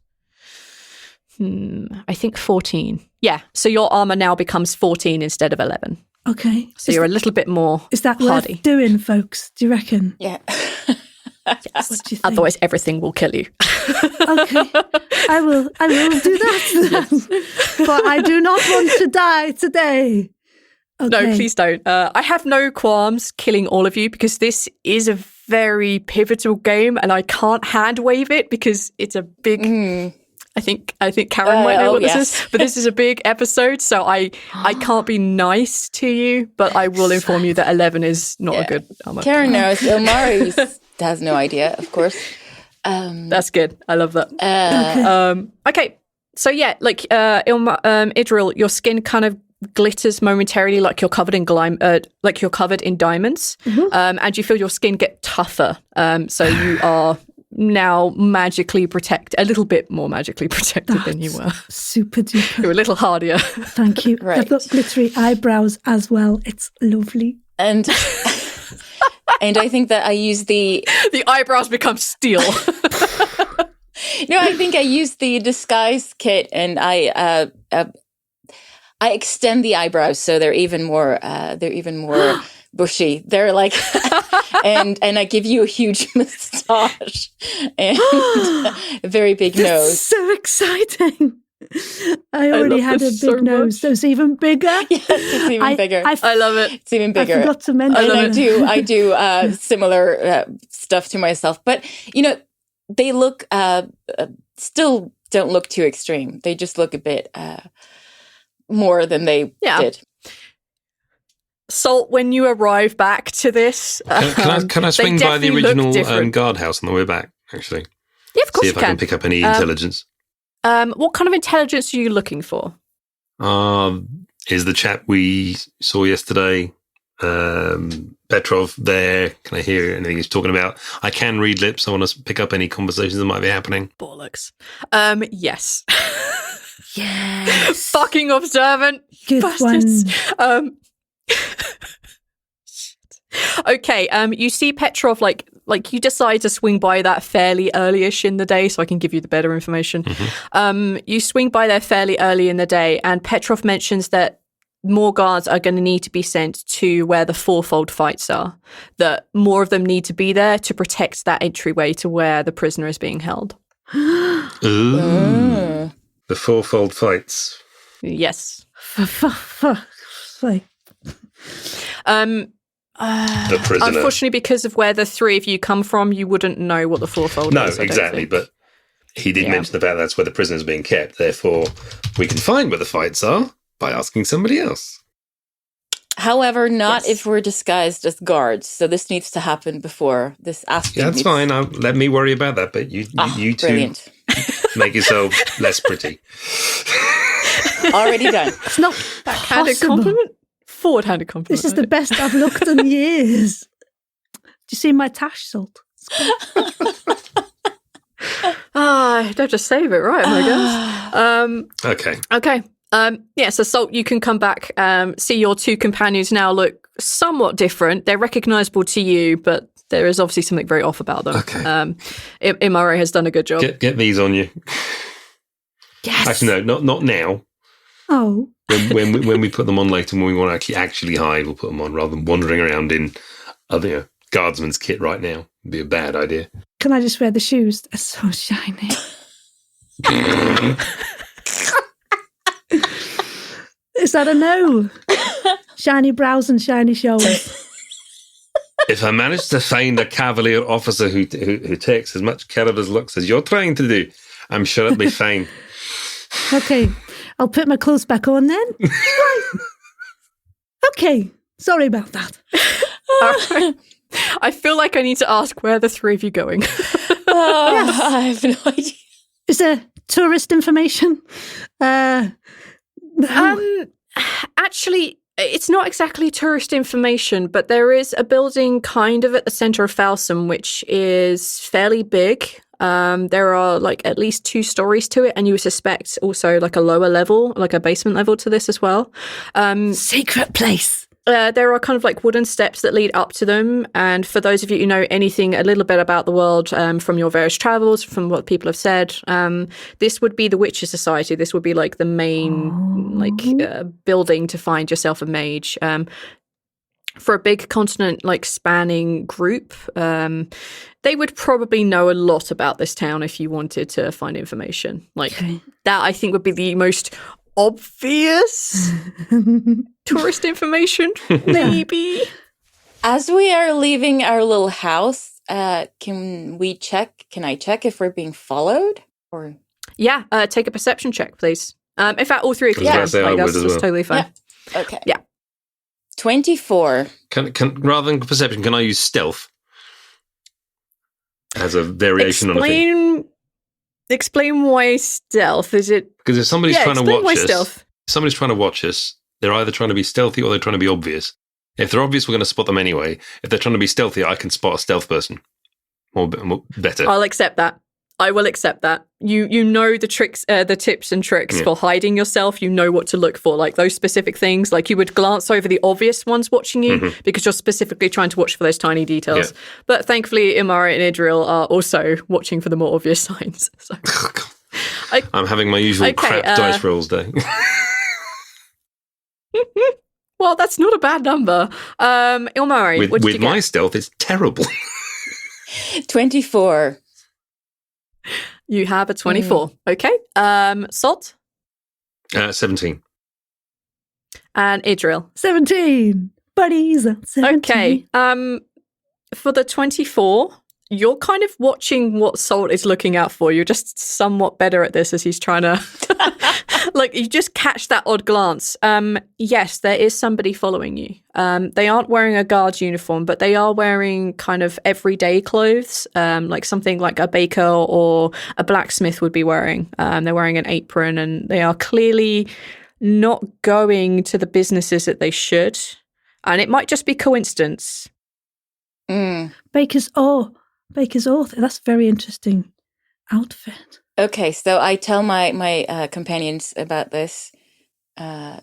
I think 14. Yeah, so your armor now becomes 14 instead of 11. Okay. So you're a little bit more Is that hardy. worth doing, folks? Do you reckon? Yeah. Yes. What do you think? Otherwise, everything will kill you. Okay. I will do that. But I do not want to die today. Okay. No, please don't. I have no qualms killing all of you because this is a very pivotal game and I can't hand wave it because it's a big... I think Karin might know what this is, but this is a big episode, so I can't be nice to you, but I will inform you that 11 is not a good armor. Karin knows. Ilmari has no idea, of course. That's good. I love that. Okay. Okay. So yeah, like Idril, your skin kind of glitters momentarily, like you're covered in diamonds, and you feel your skin get tougher. So you are now magically a little bit more magically protected than you were. Super duper. You're a little hardier. Thank you. Right. I've got glittery eyebrows as well. It's lovely. And I think that I use the eyebrows become steel. No, I think I use the disguise kit, and I extend the eyebrows so they're even more bushy. They're like, and I give you a huge moustache and a very big nose. So exciting. I already had a big nose, so it's even bigger. Yes, it's even bigger. I love it. It's even bigger. I forgot to mention. And I do similar stuff to myself, but they look still don't look too extreme. They just look a bit more than they did. Salt, when you arrive back to this, can I swing by the original guardhouse on the way back? Actually, yeah, of course. See if I can pick up any intelligence. What kind of intelligence are you looking for? Is the chap we saw yesterday, Petrov, there? Can I hear anything he's talking about? I can read lips. I want to pick up any conversations that might be happening. Bollocks. Yes. Yes. Fucking observant. Good bastards. one. Okay. You see Petrov like you decide to swing by that fairly early-ish in the day, so I can give you the better information. Mm-hmm. You swing by there fairly early in the day, and Petrov mentions that more guards are going to need to be sent to where the fourfold fights are. That more of them need to be there to protect that entryway to where the prisoner is being held. Ooh. The fourfold fights. Yes. Like, the prisoner. Unfortunately, because of where the three of you come from, you wouldn't know what the fourfold is. No, exactly. But he did mention the fact that's where the prisoner's being kept. Therefore, we can find where the fights are by asking somebody else. However, not if we're disguised as guards. So this needs to happen before this asking. Yeah, that's fine. Let me worry about that. But you two brilliant. Make yourself less pretty. Already done. it's not backhanded possible. compliment. Forward-handed compliment. This is the best I've looked in years. Do you see my tash, Salt? Don't just save it, right? I guess. Okay. So Salt, you can come back, see your two companions now look somewhat different. They're recognizable to you, but there is obviously something very off about them. Okay. Imare has done a good job. Get these on you. Yes. Actually, no, not now. Oh. When we put them on later, when we want to actually hide, we'll put them on rather than wandering around in guardsman's kit right now. It'd be a bad idea. Can I just wear the shoes? They're so shiny. Is that a no? Shiny brows and shiny shoulders. If I manage to find a cavalier officer who takes as much care of his looks as you're trying to do, I'm sure it'll be fine. Okay, I'll put my clothes back on then. Right. Okay, sorry about that. Right. I feel like I need to ask, where are the three of you going? Yes. I have no idea. Is there tourist information? No. Actually, it's not exactly tourist information, but there is a building kind of at the center of Falsum, which is fairly big. There are at least 2 stories to it, and you suspect also a lower level, a basement level to this as well. Secret place. There are kind of wooden steps that lead up to them. And for those of you who know anything a little bit about the world from your various travels, from what people have said, this would be the Witcher Society. This would be the main building to find yourself a mage. For a big continent spanning group, they would probably know a lot about this town if you wanted to find information. That I think would be the most obvious tourist information, maybe. As we are leaving our little house, can I check if we're being followed? Or Take a perception check, please. In fact, all three of you That's totally fine. Yeah. Okay. Yeah. 24. Can rather than perception, can I use stealth? has a variation on a thing. Explain why stealth. Is it... Because if somebody's trying to watch us... Stealth. Somebody's trying to watch us, they're either trying to be stealthy or they're trying to be obvious. If they're obvious, we're going to spot them anyway. If they're trying to be stealthy, I can spot a stealth person. More better. I'll accept that. I will accept that. You know the tricks, the tips and tricks for hiding yourself. You know what to look for, like those specific things. Like you would glance over the obvious ones watching you because you're specifically trying to watch for those tiny details. Yeah. But thankfully, Imara and Idril are also watching for the more obvious signs. So. I'm having my usual crap dice rolls day. Well, that's not a bad number. Ilmari, what did you get? With my stealth, it's terrible. 24. You have a 24. Okay. Salt? 17. And Idril? 17. Buddies. 17. Okay. For the 24, you're kind of watching what Salt is looking out for. You're just somewhat better at this as he's trying to... like, you just catch that odd glance. Yes, there is somebody following you. They aren't wearing a guard's uniform, but they are wearing kind of everyday clothes, like something like a baker or a blacksmith would be wearing. They're wearing an apron, and they are clearly not going to the businesses that they should. And it might just be coincidence. Baker's Oath. That's a very interesting outfit. Okay, so I tell my companions about this.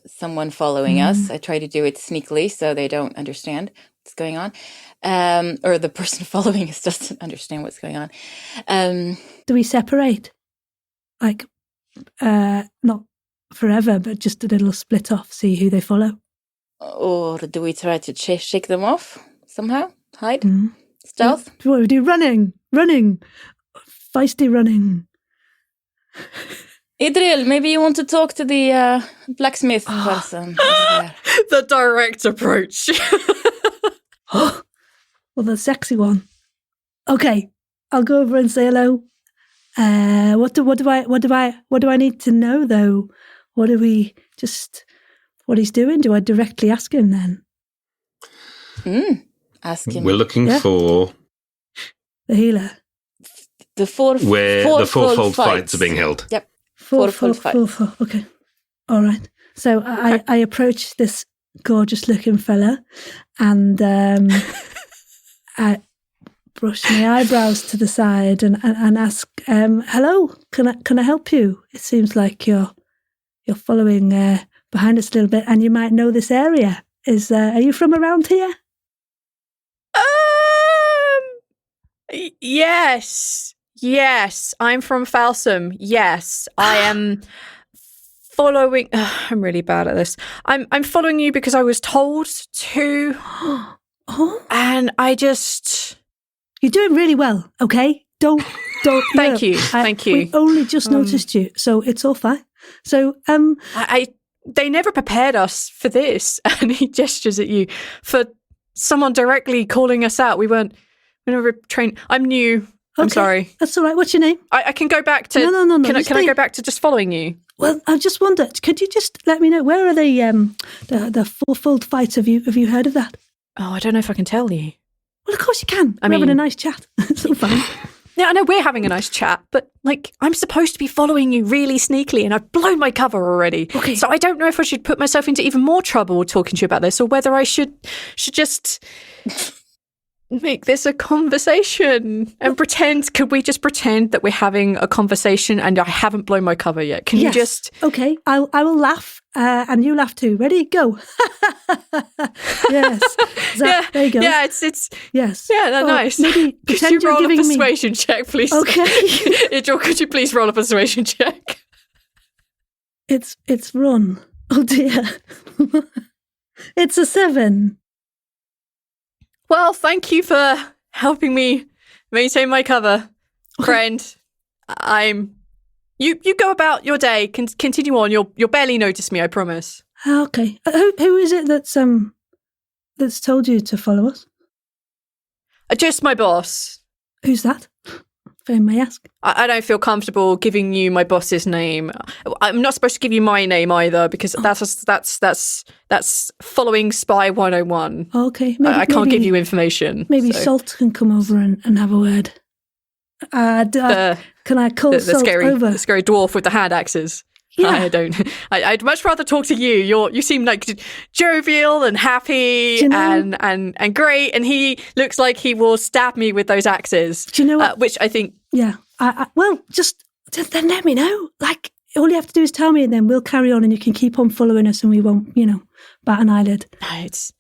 Someone following us. I try to do it sneakily so they don't understand what's going on. Or the person following us doesn't understand what's going on. Do we separate? Like, not forever, but just a little split off, see who they follow? Or do we try to shake them off somehow? Hide? Stealth? What do we do? Running. Feisty running. Idril, maybe you want to talk to the blacksmith person. The direct approach. Well, the sexy one. Okay, I'll go over and say hello. What do I need to know though? What he's doing? Do I directly ask him then? Ask him. We're looking for the healer. The fourfold fights are being held. Yep. Fourfold fights. Okay. All right. So I approach this gorgeous looking fella and I brush my eyebrows to the side and ask, hello, can I help you? It seems like you're following behind us a little bit and you might know this area. Are you from around here? Yes, I'm from Falsum. Yes, I am following... I'm really bad at this. I'm following you because I was told to. And I just... You're doing really well, okay? Don't. Thank you. We only just noticed you, so it's all fine. So, they never prepared us for this. And he gestures at you for someone directly calling us out. We never trained. I'm new. I'm sorry. That's all right. What's your name? I can go back to... No. Can I go back to just following you? Well, I just wondered, could you just let me know, where are the fourfold fights? Have you heard of that? Oh, I don't know if I can tell you. Well, of course you can. We're having a nice chat. It's all fine. Yeah, I know we're having a nice chat, but, like, I'm supposed to be following you really sneakily, and I've blown my cover already. Okay. So I don't know if I should put myself into even more trouble talking to you about this, or whether I should just... make this a conversation and pretend. Could we just pretend that we're having a conversation and I haven't blown my cover yet? Can you just... Okay, I will laugh and you laugh too. Ready? Go. Yes. There you go. Yeah, it's... Yes. Yeah, that's nice. Maybe could you roll a persuasion check, please? Okay. Idril, could you please roll a persuasion check? It's run. Oh dear. It's a 7. Well, thank you for helping me maintain my cover, friend. You go about your day. Continue on. You'll barely notice me, I promise. Okay. Who is it that's told you to follow us? Just my boss. Who's that? If I may ask. I don't feel comfortable giving you my boss's name. I'm not supposed to give you my name either because that's following Spy 101. Okay. I can't give you information. Maybe Salt can come over and have a word. Can I call the Salt over? The scary dwarf with the hand axes. Yeah. I don't. I'd much rather talk to you. You seem like jovial and happy and great, and he looks like he will stab me with those axes. Do you know what? Which I think. Yeah. Well, just then let me know. Like, all you have to do is tell me, and then we'll carry on, and you can keep on following us, and we won't, bat an eyelid. No, it's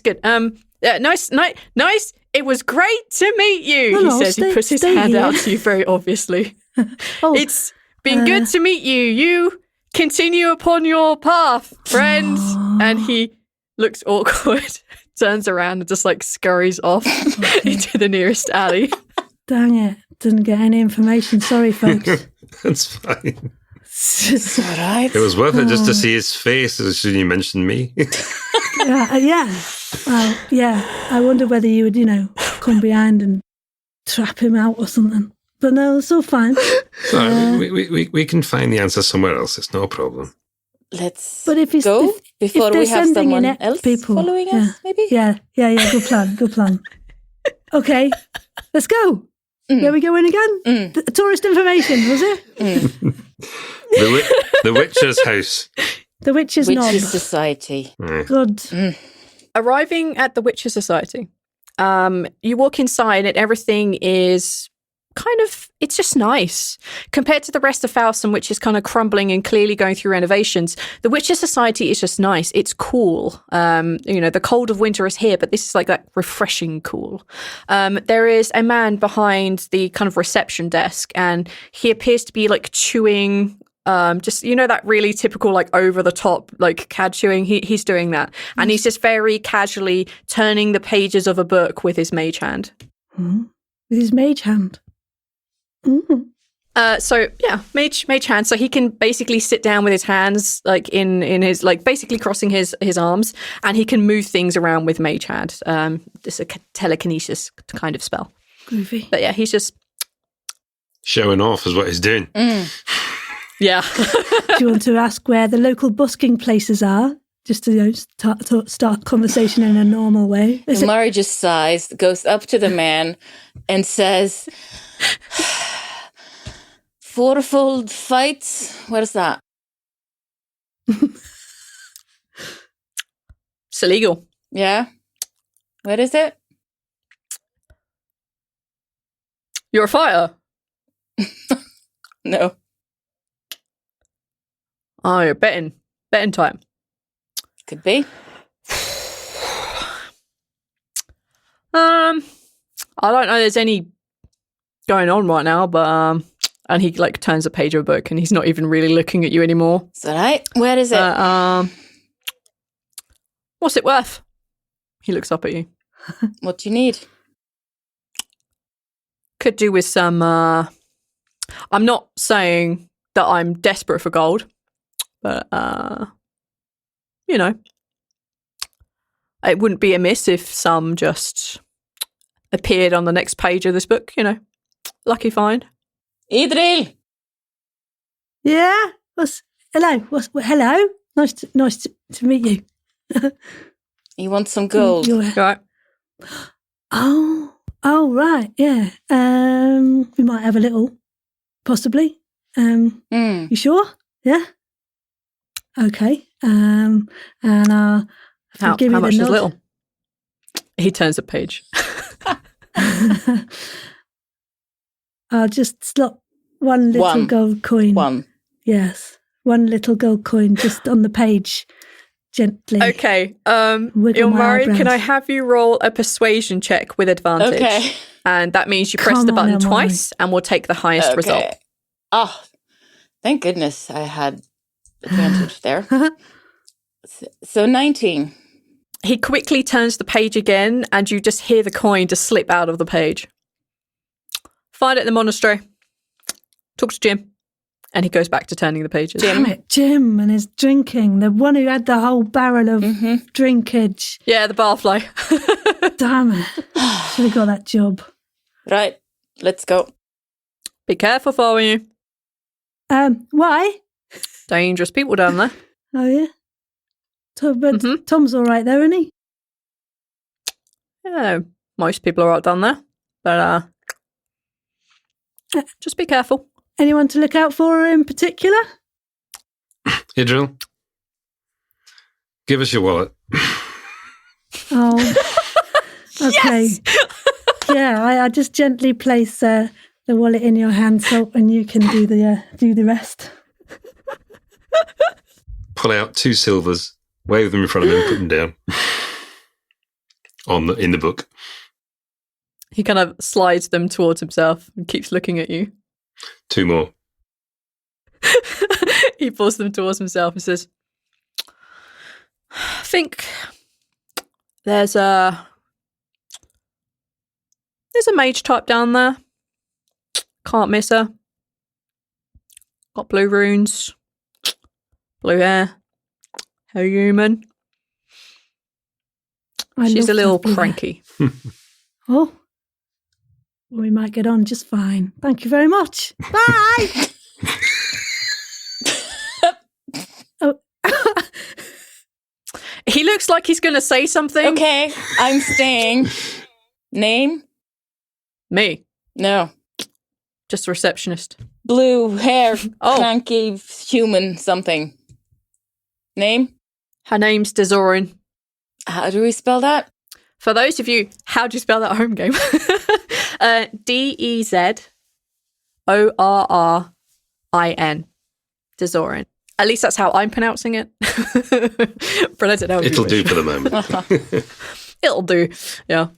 good. Nice. It was great to meet you. He says. He puts his hand out to you very obviously. It's been good to meet you. You continue upon your path, friend. And he looks awkward, turns around and just like scurries off into the nearest alley. Dang it. Didn't get any information. Sorry, folks. That's fine. It's all right. It was worth it just to see his face as soon as you mentioned me. Yeah. Well, yeah. I wonder whether you would, come behind and trap him out or something. But no, it's all fine. We can find the answer somewhere else. It's no problem. Let's go before we have someone else following us, maybe? Yeah. Good plan. Okay, let's go. Where are we going again? Tourist information, was it? The Witcher's house. The Witcher's knob. Witches Society. Good. Arriving at the Witcher Society, you walk inside and everything is it's just nice. Compared to the rest of Falsum, which is kind of crumbling and clearly going through renovations, the Witcher Society is just nice. It's cool. The cold of winter is here, but this is like that refreshing cool. There is a man behind the kind of reception desk, and he appears to be like chewing that really typical like over the top like cad chewing. He's doing that, and he's just very casually turning the pages of a book with his mage hand. With his mage hand. Mage hand. So he can basically sit down with his hands like in his like basically crossing his arms, and he can move things around with mage hand. It's a telekinesis kind of spell. Groovy. But yeah, he's just showing off is what he's doing. Yeah. Do you want to ask where the local busking places are? Just to start conversation in a normal way. Murray just sighs, goes up to the man, and says, "Fourfold fights. Where's that?" It's illegal. Yeah. Where is it? You're a fighter. No. Oh, you're betting time. Could be. I don't know there's any going on right now, but and he like turns a page of a book and he's not even really looking at you anymore. Is that right? Where is it? What's it worth? He looks up at you. What do you need? Could do with some I'm not saying that I'm desperate for gold, but it wouldn't be amiss if some just appeared on the next page of this book, Lucky find. Idril! Yeah? Hello? Nice to meet you. You want some gold? Right. Oh, right, yeah. We might have a little, possibly. You sure? Yeah? Okay. And how give me much the is nod. little? He turns a page. I'll just slot one little gold coin. One. Yes. One little gold coin just on the page, gently. Okay. Wiggle my Ilmari, eyebrows. can I have you roll a persuasion check with advantage? Okay. And that means you press Come the on, button Ilmari. twice and we'll take the highest result. Oh, thank goodness I had advantage there. So 19. He quickly turns the page again and you just hear the coin just slip out of the page. Find it in the monastery. Talk to Jim. And he goes back to turning the pages. Damn it, Jim and his drinking. The one who had the whole barrel of drinkage. Yeah, the barfly. Damn it. Should have got that job. Right, let's go. Be careful following you. Why? Dangerous people down there. Oh, yeah? But Tom's all right, though, isn't he? Yeah, most people are out down there. But Just be careful. Anyone to look out for in particular? Idril, give us your wallet. Oh, okay. Yes! Yeah, I just gently place the wallet in your hand, Salt, and you can do the rest. Pull out 2 silvers, wave them in front of him, put them down in the book. He kind of slides them towards himself and keeps looking at you. 2 more. He pulls them towards himself and says, I think there's a mage type down there. Can't miss her. Got blue runes. Blue hair. Her human. She's a little cranky. Oh. Well, we might get on just fine. Thank you very much. Bye! Oh. He looks like he's going to say something. Okay, I'm staying. Name? Me? No. Just a receptionist. Blue hair, Oh. cranky, human something. Name? Her name's Dezorin. How do we spell that? For those of you, how do you spell that home game? Dezorrin. Dezorin. At least that's how I'm pronouncing it. Pronounce it how you It'll wish. do for the moment. It'll do, yeah.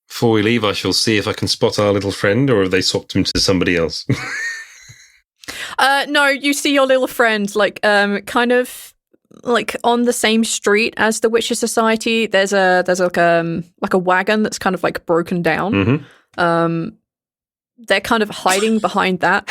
Before we leave, I shall see if I can spot our little friend, or have they swapped him to somebody else? No, you see your little friend, kind of like on the same street as the Witcher Society. There's like a wagon that's kind of like broken down. Mm-hmm. They're kind of hiding behind that.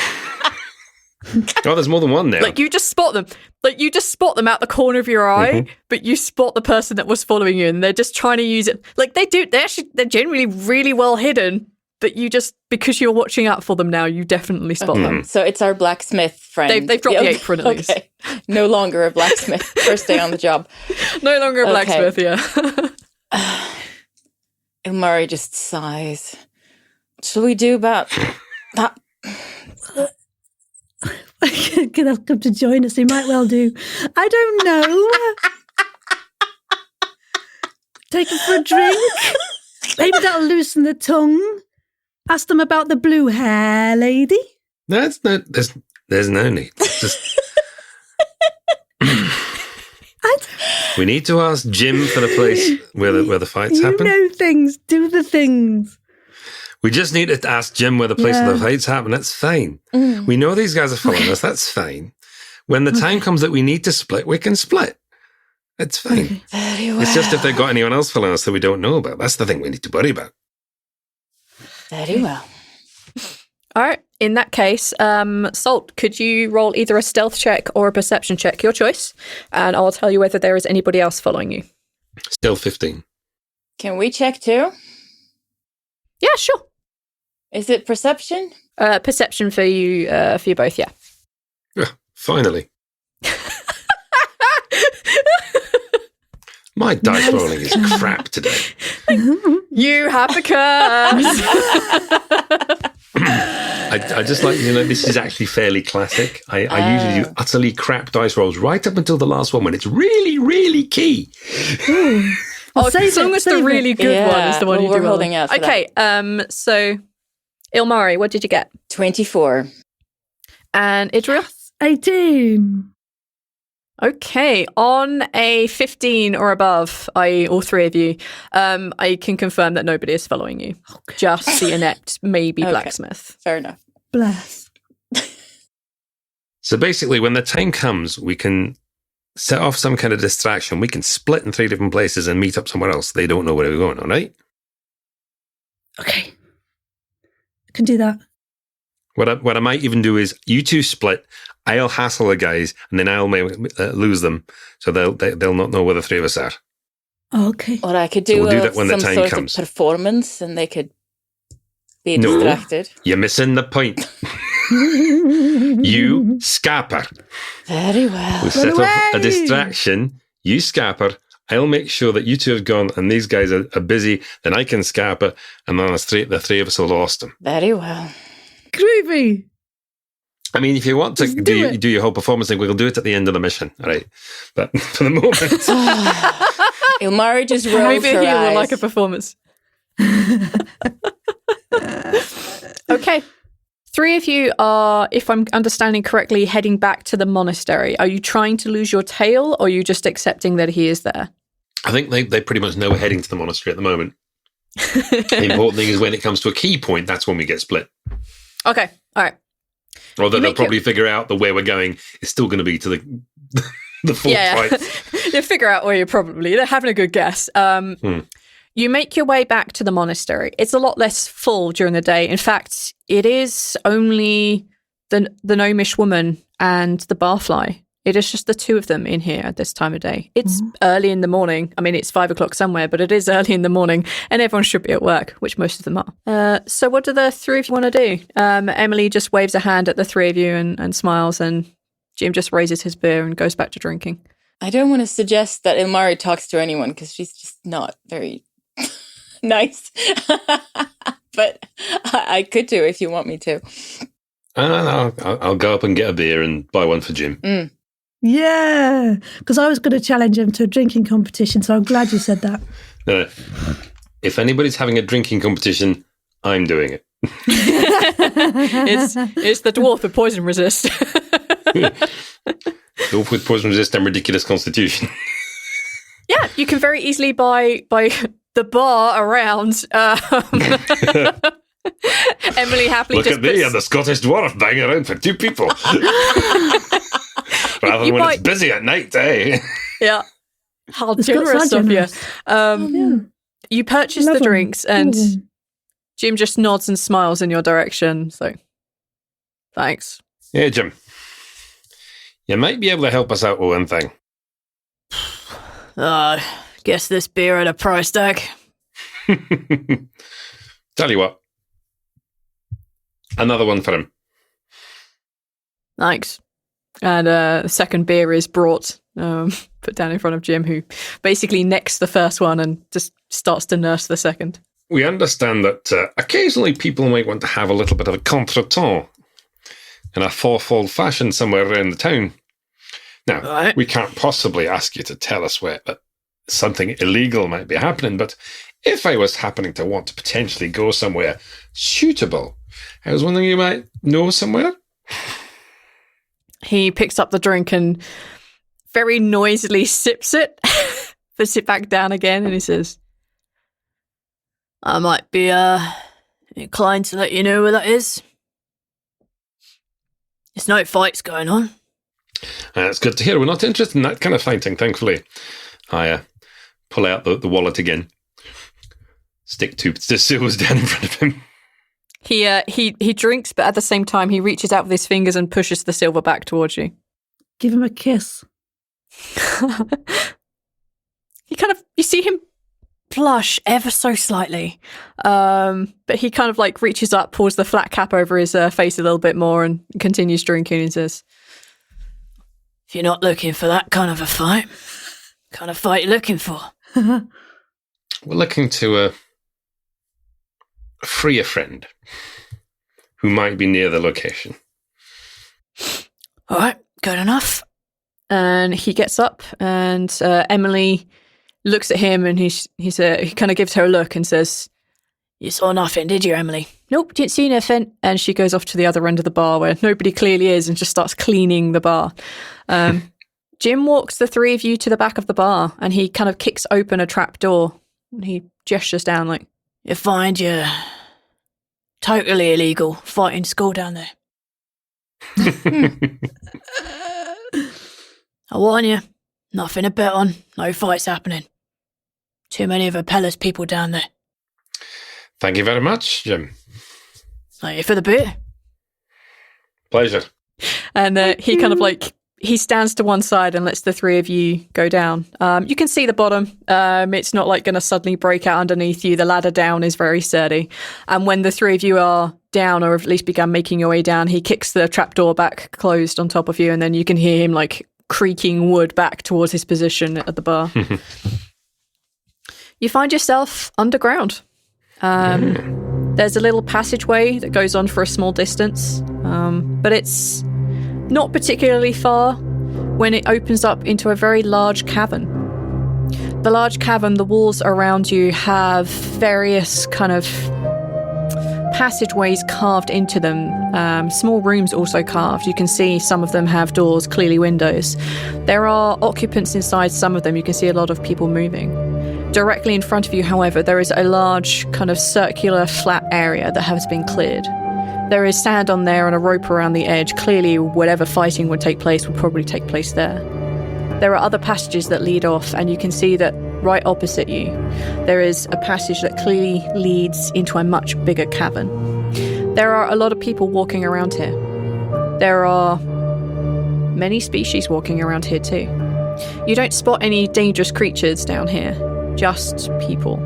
Oh, there's more than one now. Like you just spot them. Like you just spot them out the corner of your eye, but you spot the person that was following you, and they're just trying to use it. Like they're generally really well hidden, but you just, because you're watching out for them now, you definitely spot them. So it's our blacksmith friend. They've dropped the apron at least. Okay. No longer a blacksmith. First day on the job. No longer a blacksmith, yeah. Umari just sighs. What shall we do about that? They'll come to join us. They might well do. I don't know. Take them for a drink. Maybe that'll loosen the tongue. Ask them about the blue hair lady. There's no need. Just... We need to ask Jim for the place where the fights happen. You know things. Do the things. We just need to ask Jim where the place where the fights happen. That's fine. We know these guys are following us. That's fine. When the time comes that we need to split, we can split. It's fine. Very well. It's just if they've got anyone else following us that we don't know about. That's the thing we need to worry about. Very well. All right. In that case, Salt, could you roll either a stealth check or a perception check, your choice, and I'll tell you whether there is anybody else following you. Still 15. Can we check too? Yeah, sure. Is it perception? Perception for you both, yeah. Yeah, finally. My dice rolling is crap today. You have the curse. I just like, this is actually fairly classic. I usually do utterly crap dice rolls right up until the last one when it's really, really key. As long as the really good one is the one you do. We're holding out for okay, so Ilmari, what did you get? 24. And Idril? 18. Okay, on a 15 or above, i.e. all three of you, I can confirm that nobody is following you. Okay. Just the inept, maybe blacksmith. Fair enough. Bless. So basically, when the time comes, we can set off some kind of distraction. We can split in 3 different places and meet up somewhere else. They don't know where we're going, all right? Okay. I can do that. What I might even do is you two split. I'll hassle the guys, and then I'll lose them, so they'll not know where the 3 of us are. Okay. Or I could do, we'll do that when the some time sort comes. of performance, and they could be distracted. You're missing the point. You scapper. Very well. We'll set off a distraction. You scapper. I'll make sure that you two have gone, and these guys are busy. Then I can scapper, and then the 3 of us will lost them. Very well. Great. movie. I mean, if you want to do your whole performance thing, we'll do it at the end of the mission, all right? But for the moment... Ilmari just rolls Maybe her he will eyes. like a performance. Okay. 3 of you are, if I'm understanding correctly, heading back to the monastery. Are you trying to lose your tail, or are you just accepting that he is there? I think they pretty much know we're heading to the monastery at the moment. The important thing is when it comes to a key point, that's when we get split. Okay, all right. Although they'll probably figure out that where we're going is still going to be to the full fight. They'll figure out where they're having a good guess. You make your way back to the monastery. It's a lot less full during the day. In fact, it is only the gnomish woman and the barfly. It is just the 2 of them in here at this time of day. It's early in the morning. I mean, it's 5 o'clock somewhere, but it is early in the morning, and everyone should be at work, which most of them are. So what do the 3 of you want to do? Emily just waves a hand at the 3 of you and smiles, and Jim just raises his beer and goes back to drinking. I don't want to suggest that Ilmari talks to anyone because she's just not very nice. But I could do if you want me to. I'll go up and get a beer and buy one for Jim. Yeah, because I was going to challenge him to a drinking competition, so I'm glad you said that. No. If anybody's having a drinking competition, I'm doing it. It's the dwarf with poison resist. Dwarf with poison resist and ridiculous constitution. Yeah, you can very easily buy the bar around. Emily happily Look at me, I'm the Scottish dwarf banging around for 2 people. Rather than when it's busy at night, eh? Yeah. How The Scots generous are of you. generous. You purchase the drinks, and Jim just nods and smiles in your direction. So, thanks. Yeah, Jim. You might be able to help us out with one thing. Guess this beer at a price tag. Tell you what. Another one for him. Thanks. And the second beer is brought, put down in front of Jim, who basically necks the first one and just starts to nurse the second. We understand that occasionally people might want to have a little bit of a contretemps in a fourfold fashion somewhere around the town. Now, we can't possibly ask you to tell us where something illegal might be happening, but if I was happening to want to potentially go somewhere suitable, I was wondering you might know somewhere? He picks up the drink and very noisily sips it, puts it back down again, and he says, I might be inclined to let you know where that is. There's no fights going on. That's good to hear. We're not interested in that kind of fighting, thankfully. I pull out the wallet again. Stick 2 silvers down in front of him. He drinks, but at the same time, he reaches out with his fingers and pushes the silver back towards you. Give him a kiss. You see him blush ever so slightly. But he kind of like reaches up, pulls the flat cap over his face a little bit more and continues drinking and says, if you're not looking for that kind of a fight, what kind of fight are you looking for? We're looking to free a friend who might be near the location. All right, good enough. And he gets up, and Emily looks at him, and he kind of gives her a look and says, you saw nothing, did you, Emily? Nope, didn't see nothing. And she goes off to the other end of the bar where nobody clearly is and just starts cleaning the bar. Jim walks the 3 of you to the back of the bar, and he kind of kicks open a trap door, and he gestures down like, you find you're totally illegal fighting school down there. I warn you, nothing to bet on, no fights happening. Too many of Apella's people down there. Thank you very much, Jim. Thank you for the beer. Pleasure. And he kind of like, he stands to one side and lets the 3 of you go down. You can see the bottom. It's not like going to suddenly break out underneath you. The ladder down is very sturdy. And when the 3 of you are down, or at least begun making your way down, he kicks the trapdoor back closed on top of you, and then you can hear him like creaking wood back towards his position at the bar. You find yourself underground. There's a little passageway that goes on for a small distance, but it's not particularly far when it opens up into a very large cavern. The large cavern, the walls around you have various kind of passageways carved into them. Small rooms also carved. You can see some of them have doors, clearly windows. There are occupants inside some of them. You can see a lot of people moving. Directly in front of you, however, there is a large kind of circular flat area that has been cleared. There is sand on there and a rope around the edge. Clearly, whatever fighting would take place would probably take place there. There are other passages that lead off, and you can see that right opposite you, there is a passage that clearly leads into a much bigger cavern. There are a lot of people walking around here. There are many species walking around here too. You don't spot any dangerous creatures down here, just people.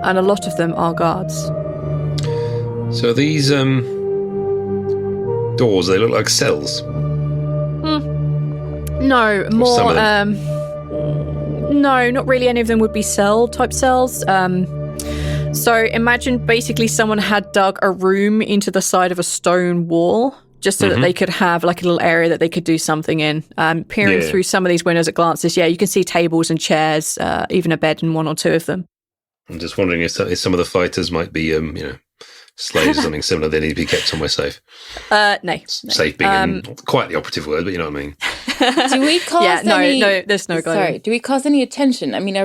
And a lot of them are guards. So these doors, they look like cells. No, more. No, not really. Any of them would be cell-type cells. So imagine basically someone had dug a room into the side of a stone wall just so that they could have like a little area that they could do something in. Peering through some of these windows at glances, you can see tables and chairs, even a bed in one or two of them. I'm just wondering if some of the fighters might be, slaves or something similar. They need to be kept somewhere safe. No. Safe being quite the operative word, but you know what I mean. Do we cause any... No, there's no guiding. Sorry, do we cause any attention? I mean,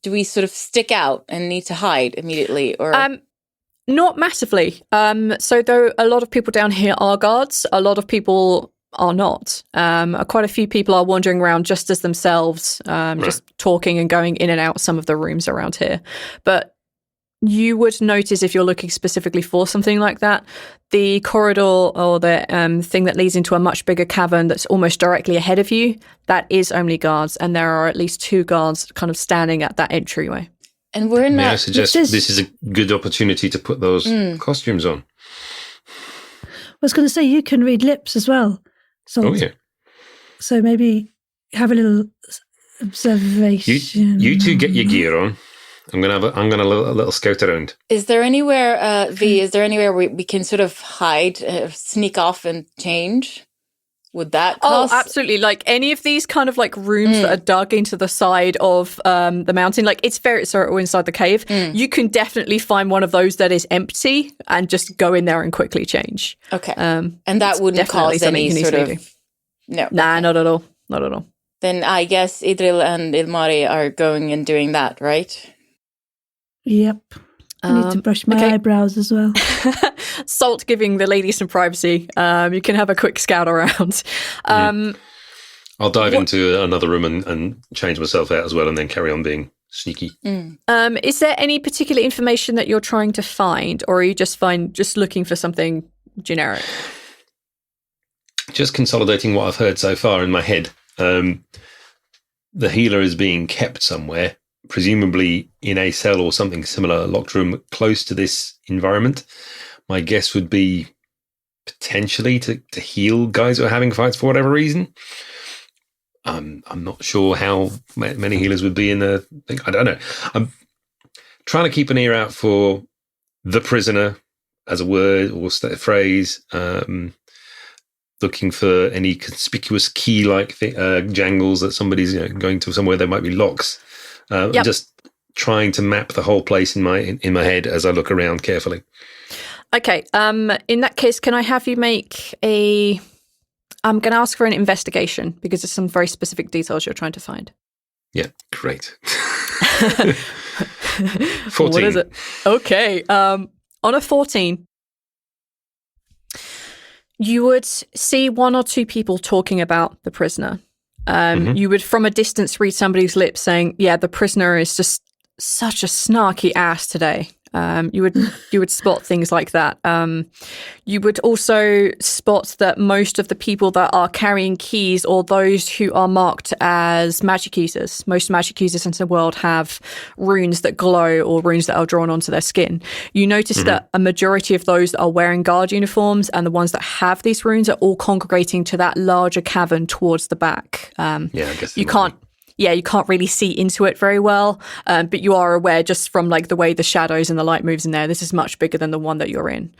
do we sort of stick out and need to hide immediately? Or not massively. So though a lot of people down here are guards, a lot of people are not. Quite a few people are wandering around just as themselves, just talking and going in and out some of the rooms around here. But you would notice if you're looking specifically for something like that, the corridor or the thing that leads into a much bigger cavern that's almost directly ahead of you, that is only guards, and there are at least 2 guards kind of standing at that entryway. And we're in May that... I suggest this is a good opportunity to put those costumes on? I was going to say, you can read lips as well. Oh, yeah. So maybe have a little observation. You two get your gear on. I'm gonna a little scout around. Is there anywhere, V? Is there anywhere we can sort of hide, sneak off, and change? Would that cause... Oh, absolutely. Like any of these kind of like rooms that are dug into the side of the mountain, like it's or inside the cave, you can definitely find one of those that is empty and just go in there and quickly change. Okay. And that wouldn't cause any sort of... No. Nah, not at all. Not at all. Then I guess Idril and Ilmari are going and doing that, right? Yep. I need to brush my eyebrows as well. Salt giving the lady some privacy. You can have a quick scout around. I'll dive into another room and change myself out as well, and then carry on being sneaky. Is there any particular information that you're trying to find, or are you just looking for something generic? Just consolidating what I've heard so far in my head. The healer is being kept somewhere, presumably in a cell or something similar, a locked room close to this environment. My guess would be potentially to heal guys who are having fights for whatever reason. I'm not sure how many healers would be in the thing. I don't know. I'm trying to keep an ear out for the prisoner as a word or phrase. Looking for any conspicuous key-like jangles that somebody's going to somewhere there might be locks. Just trying to map the whole place in my head as I look around carefully. Okay. In that case, can I have you make a... I'm going to ask for an investigation because there's some very specific details you're trying to find. Yeah, great. 14. What is it? Okay. On a 14, you would see 1 or 2 people talking about the prisoner. You would, from a distance, read somebody's lips saying, yeah, the prisoner is just such a snarky ass today. You would spot things like that. You would also spot that most of the people that are carrying keys, or those who are marked as magic users, most magic users in the world have runes that glow or runes that are drawn onto their skin. You notice that a majority of those that are wearing guard uniforms and the ones that have these runes are all congregating to that larger cavern towards the back. I guess you can't really see into it very well, but you are aware just from like the way the shadows and the light moves in there, this is much bigger than the one that you're in.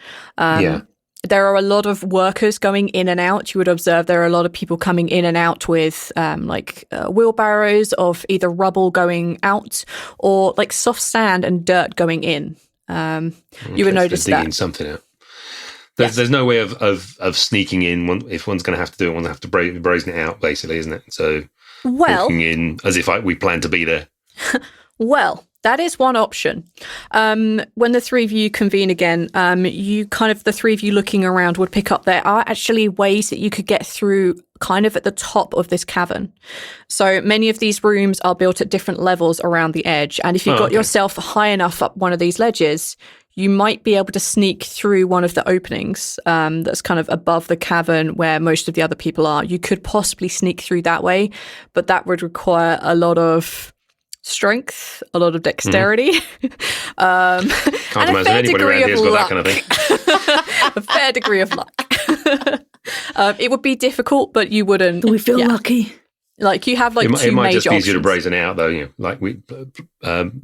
There are a lot of workers going in and out. You would observe there are a lot of people coming in and out with wheelbarrows of either rubble going out or like soft sand and dirt going in. You would notice digging that. Something out. There's no way of sneaking in. If one's going to have to do it, one's going to have to brazen it out, basically, isn't it? So walking in as if we plan to be there. Well, that is one option. When the three of you convene again, the three of you looking around would pick up there are actually ways that you could get through kind of at the top of this cavern. So many of these rooms are built at different levels around the edge. And if you got yourself high enough up one of these ledges, you might be able to sneak through one of the openings that's kind of above the cavern where most of the other people are. You could possibly sneak through that way, but that would require a lot of strength, a lot of dexterity, Can't imagine anybody around here's got that kind of thing. A fair degree of luck. It would be difficult, but you wouldn't. Do we feel lucky? Like you have like two major It might just be options. easier to brazen it out, though. You know, like we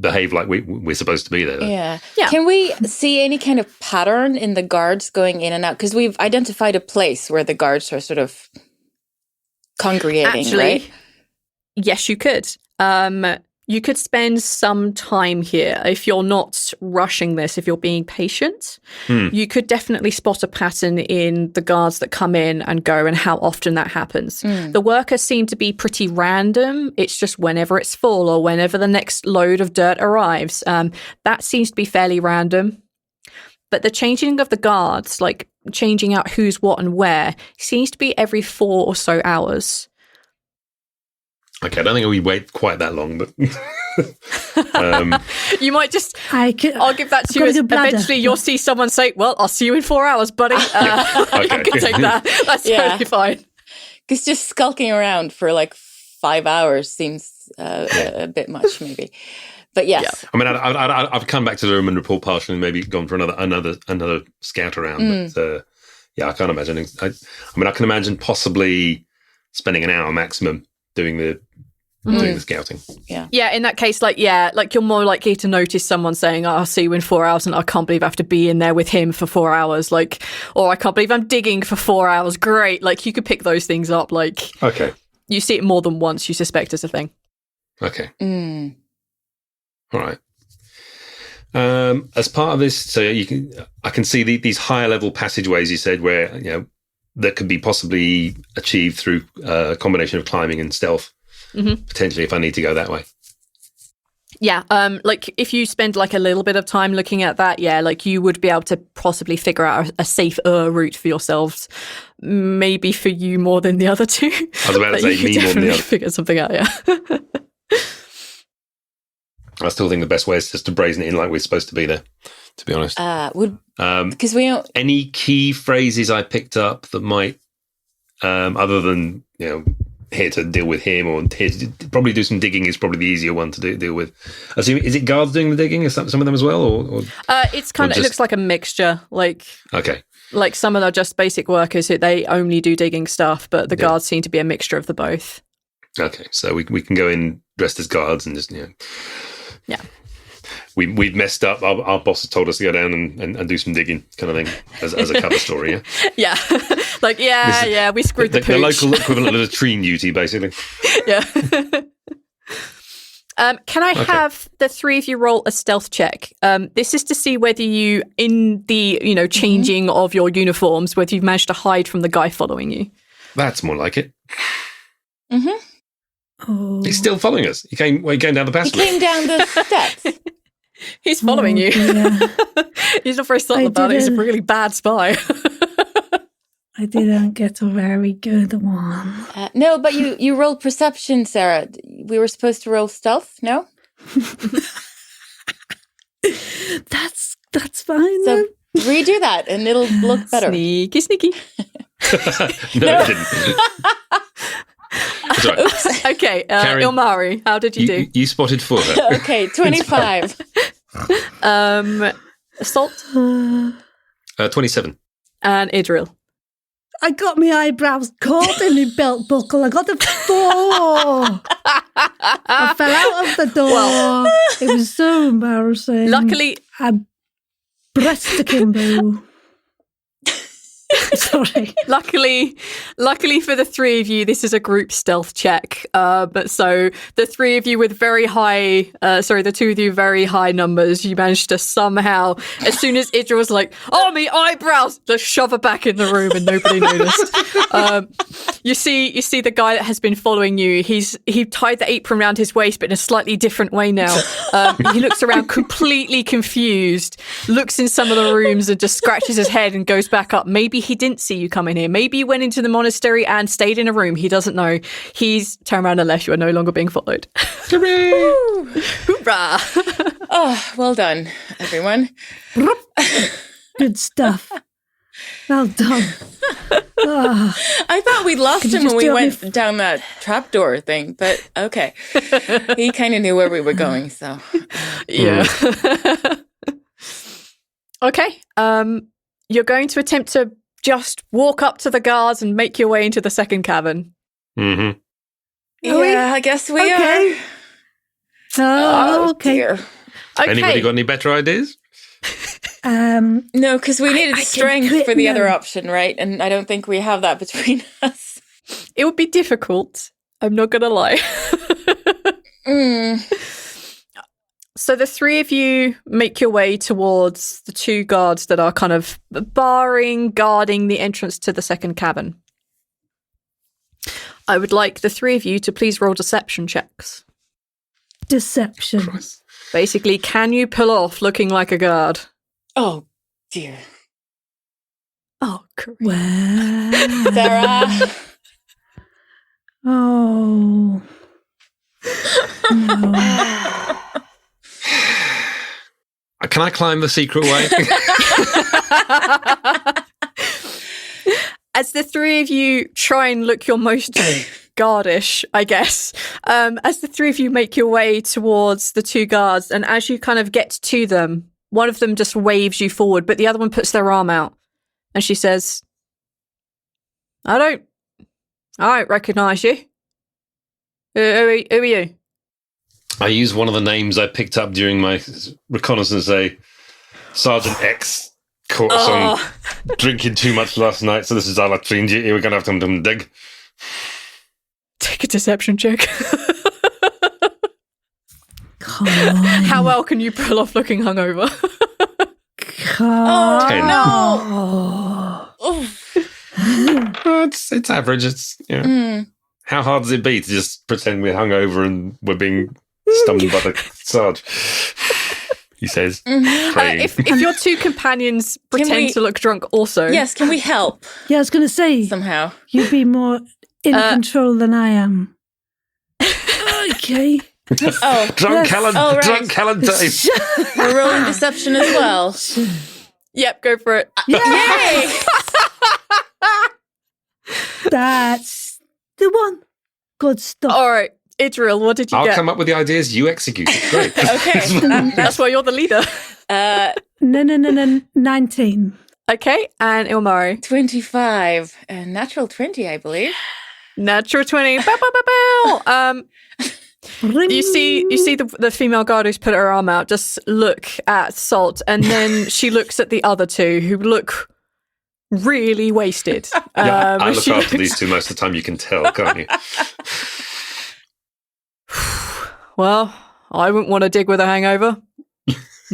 behave like we're supposed to be there. Yeah. Can we see any kind of pattern in the guards going in and out? Because we've identified a place where the guards are sort of congregating, Actually, right? Yes, you could. You could spend some time here if you're not rushing this, if you're being patient. You could definitely spot a pattern in the guards that come in and go and how often that happens. The workers seem to be pretty random. It's just whenever it's full or whenever the next load of dirt arrives. That seems to be fairly random. But the changing of the guards, like changing out who's what and where, seems to be every 4 or so hours. Okay, I don't think we wait quite that long, but you might just. I'll give that to you. Eventually, you'll see someone say, "Well, I'll see you in 4 hours, buddy." I can take that. That's totally fine. Because just skulking around for like 5 hours seems a bit much, maybe. But yes, I mean, I've come back to the room and report partially, and maybe gone for another scout around. But I can't imagine. I can imagine possibly spending an hour maximum doing the scouting. Yeah, in that case, like you're more likely to notice someone saying, I'll see you in 4 hours, and I can't believe I have to be in there with him for 4 hours, like, or I can't believe I'm digging for 4 hours. Great. Like, you could pick those things up. Like, okay, you see it more than once, you suspect it's a thing. Okay. All right. As part of this, so I can see these higher level passageways you said where, that could be possibly achieved through a combination of climbing and stealth, potentially if I need to go that way. Yeah, like if you spend like a little bit of time looking at that, like you would be able to possibly figure out a safer route for yourselves. Maybe for you more than the other two. I was about to say me more than the other. Figure something out, yeah. I still think the best way is just to brazen it in like we're supposed to be there, to be honest. Because we don't... Any key phrases I picked up that might, other than, here to deal with him or here to probably do some digging is probably the easier one to deal with. Is it guards doing the digging? Is some of them as well? Or it's kind of, it looks like a mixture. Like, okay. Like some of them are just basic workers who they only do digging stuff, but the guards seem to be a mixture of the both. Okay, so we can go in dressed as guards and just, Yeah. We've messed up. Our boss has told us to go down and do some digging, kind of thing, as a cover story. Yeah. Yeah. We screwed the pooch. The local equivalent of a treen duty, basically. Yeah. Can I have the three of you roll a stealth check? This is to see whether you, in the changing of your uniforms, whether you've managed to hide from the guy following you. That's more like it. Mm-hmm. Oh. He's still following us. He came down the passage. He came down the steps. He's following you. Yeah. He's not very subtle about it. He's a really bad spy. I didn't get a very good one. No, but you rolled perception, Sarah. We were supposed to roll stealth, no? That's fine. So redo that, and it'll look better. Sneaky. No, it didn't. Oops. Okay, Karin, Ilmari, how did you do? You spotted 4. Okay, 25. Assault? 27. And Idril. I got my eyebrows caught in my belt buckle. I got a 4. I fell out of the door. It was so embarrassing. Luckily, I breast akimbo. Sorry. Luckily for the three of you, this is a group stealth check. But so the three of you with the two of you very high numbers, you managed to somehow, as soon as Idra was like, "Oh, me eyebrows," just shove her back in the room, and nobody noticed. You see the guy that has been following you. He tied the apron around his waist, but in a slightly different way now. He looks around completely confused, looks in some of the rooms, and just scratches his head and goes back up. Maybe he didn't see you come in here. Maybe you went into the monastery and stayed in a room. He doesn't know. He's turned around and left. You are no longer being followed. Hooray! Hoorah! Oh, well done, everyone. Good stuff. Well done. Oh, I thought we'd lost him when we do went down that trapdoor thing, but okay. He kind of knew where we were going, so. Yeah. Okay. You're going to attempt to just walk up to the guards and make your way into the second cabin. Mm-hmm. Yeah, I guess we okay. are. Oh, okay. Dear. Okay. Anybody got any better ideas? No, because we needed I can strength quit for the now. other option, right? And I don't think we have that between us. It would be difficult. I'm not going to lie. So the three of you make your way towards the two guards that are kind of guarding the entrance to the second cabin. I would like the three of you to please roll deception checks. Deception. Christ. Basically, can you pull off looking like a guard? Oh, dear. Oh, Karin. Well. Sarah. Oh. No. Can I climb the secret way? As the three of you try and look your most guardish, I guess, as the three of you make your way towards the two guards, and as you kind of get to them, one of them just waves you forward, but the other one puts their arm out, and she says, I don't recognise you. Who are you? I use one of the names I picked up during my reconnaissance. Sergeant X caught us on drinking too much last night, so this is our latrine duty. We're going to have to dig. Take a deception check. Come on. How well can you pull off looking hungover? Come on. 10. Oh. It's average. It's How hard does it be to just pretend we're hungover and we're being stumbled by the Sarge? He says, praying. If your two companions pretend to look drunk also. Yes, can we help Yeah, I was going to say, somehow? you'd be more in control than I am. Okay. Oh, Drunk Helen, Oh, right. drunk Helen time. we're rolling deception as well. Yep, go for it. Yay! That's the one. Good stuff. All right, Idril, what did you I'll get? come up with the ideas, you execute it. Great. Okay. That's why you're the leader. No. 19. Okay, and Ilmari. 25. Natural 20, I believe. Natural 20. Bow, bow, bow, bow. You see the female guard who's put her arm out just look at Salt, and then she looks at the other two who look really wasted. Yeah, I look she after looks- these two most of the time, you can tell, can't you? Well, I wouldn't want to dig with a hangover.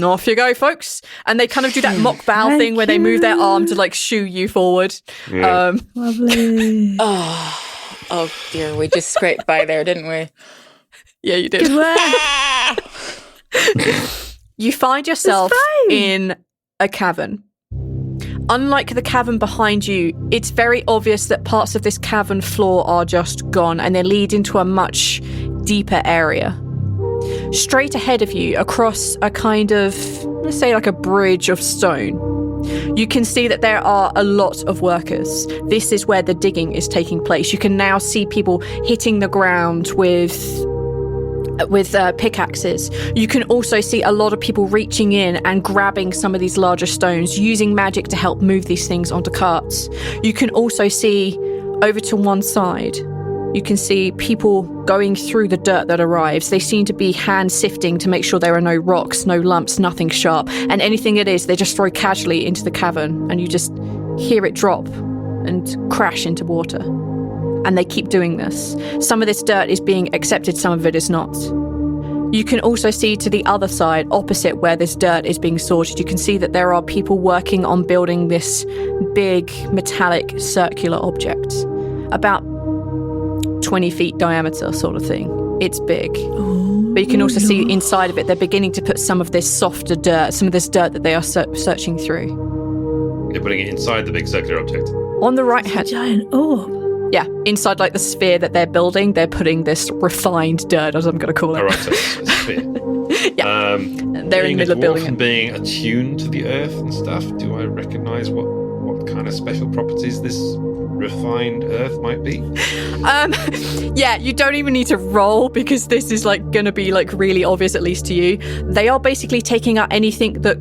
Off you go, folks. And they kind of do that mock bow Thank thing where they move their you. arm to like shoo you forward. Yeah. Lovely. Oh dear, we just scraped by there, didn't we? Yeah, you did. Good work. You find yourself fine. in a cavern. Unlike the cavern behind you, it's very obvious that parts of this cavern floor are just gone and they lead into a much deeper area. Straight ahead of you, across a kind of, let's say like a bridge of stone, you can see that there are a lot of workers. This is where the digging is taking place. You can now see people hitting the ground with pickaxes. You can also see a lot of people reaching in and grabbing some of these larger stones, using magic to help move these things onto carts. You can also see over to one side You can see people going through the dirt that arrives. They seem to be hand sifting to make sure there are no rocks, no lumps, nothing sharp. And anything it is, they just throw casually into the cavern, and you just hear it drop and crash into water. And they keep doing this. Some of this dirt is being accepted, some of it is not. You can also see to the other side, opposite where this dirt is being sorted, you can see that there are people working on building this big metallic circular object, about 20 feet diameter sort of thing. It's big. But you can also see inside of it, they're beginning to put some of this softer dirt, some of this dirt that they are searching through. They're putting it inside the big circular object. On the right hand... Giant orb. Yeah, inside like the sphere that they're building, they're putting this refined dirt, as I'm going to call it. All right, so it's a sphere. Yeah, they're in the middle of building it. Being attuned to the earth and stuff, do I recognise what kind of special properties this refined earth might be? Yeah, you don't even need to roll because this is like going to be like really obvious, at least to you. They are basically taking out anything that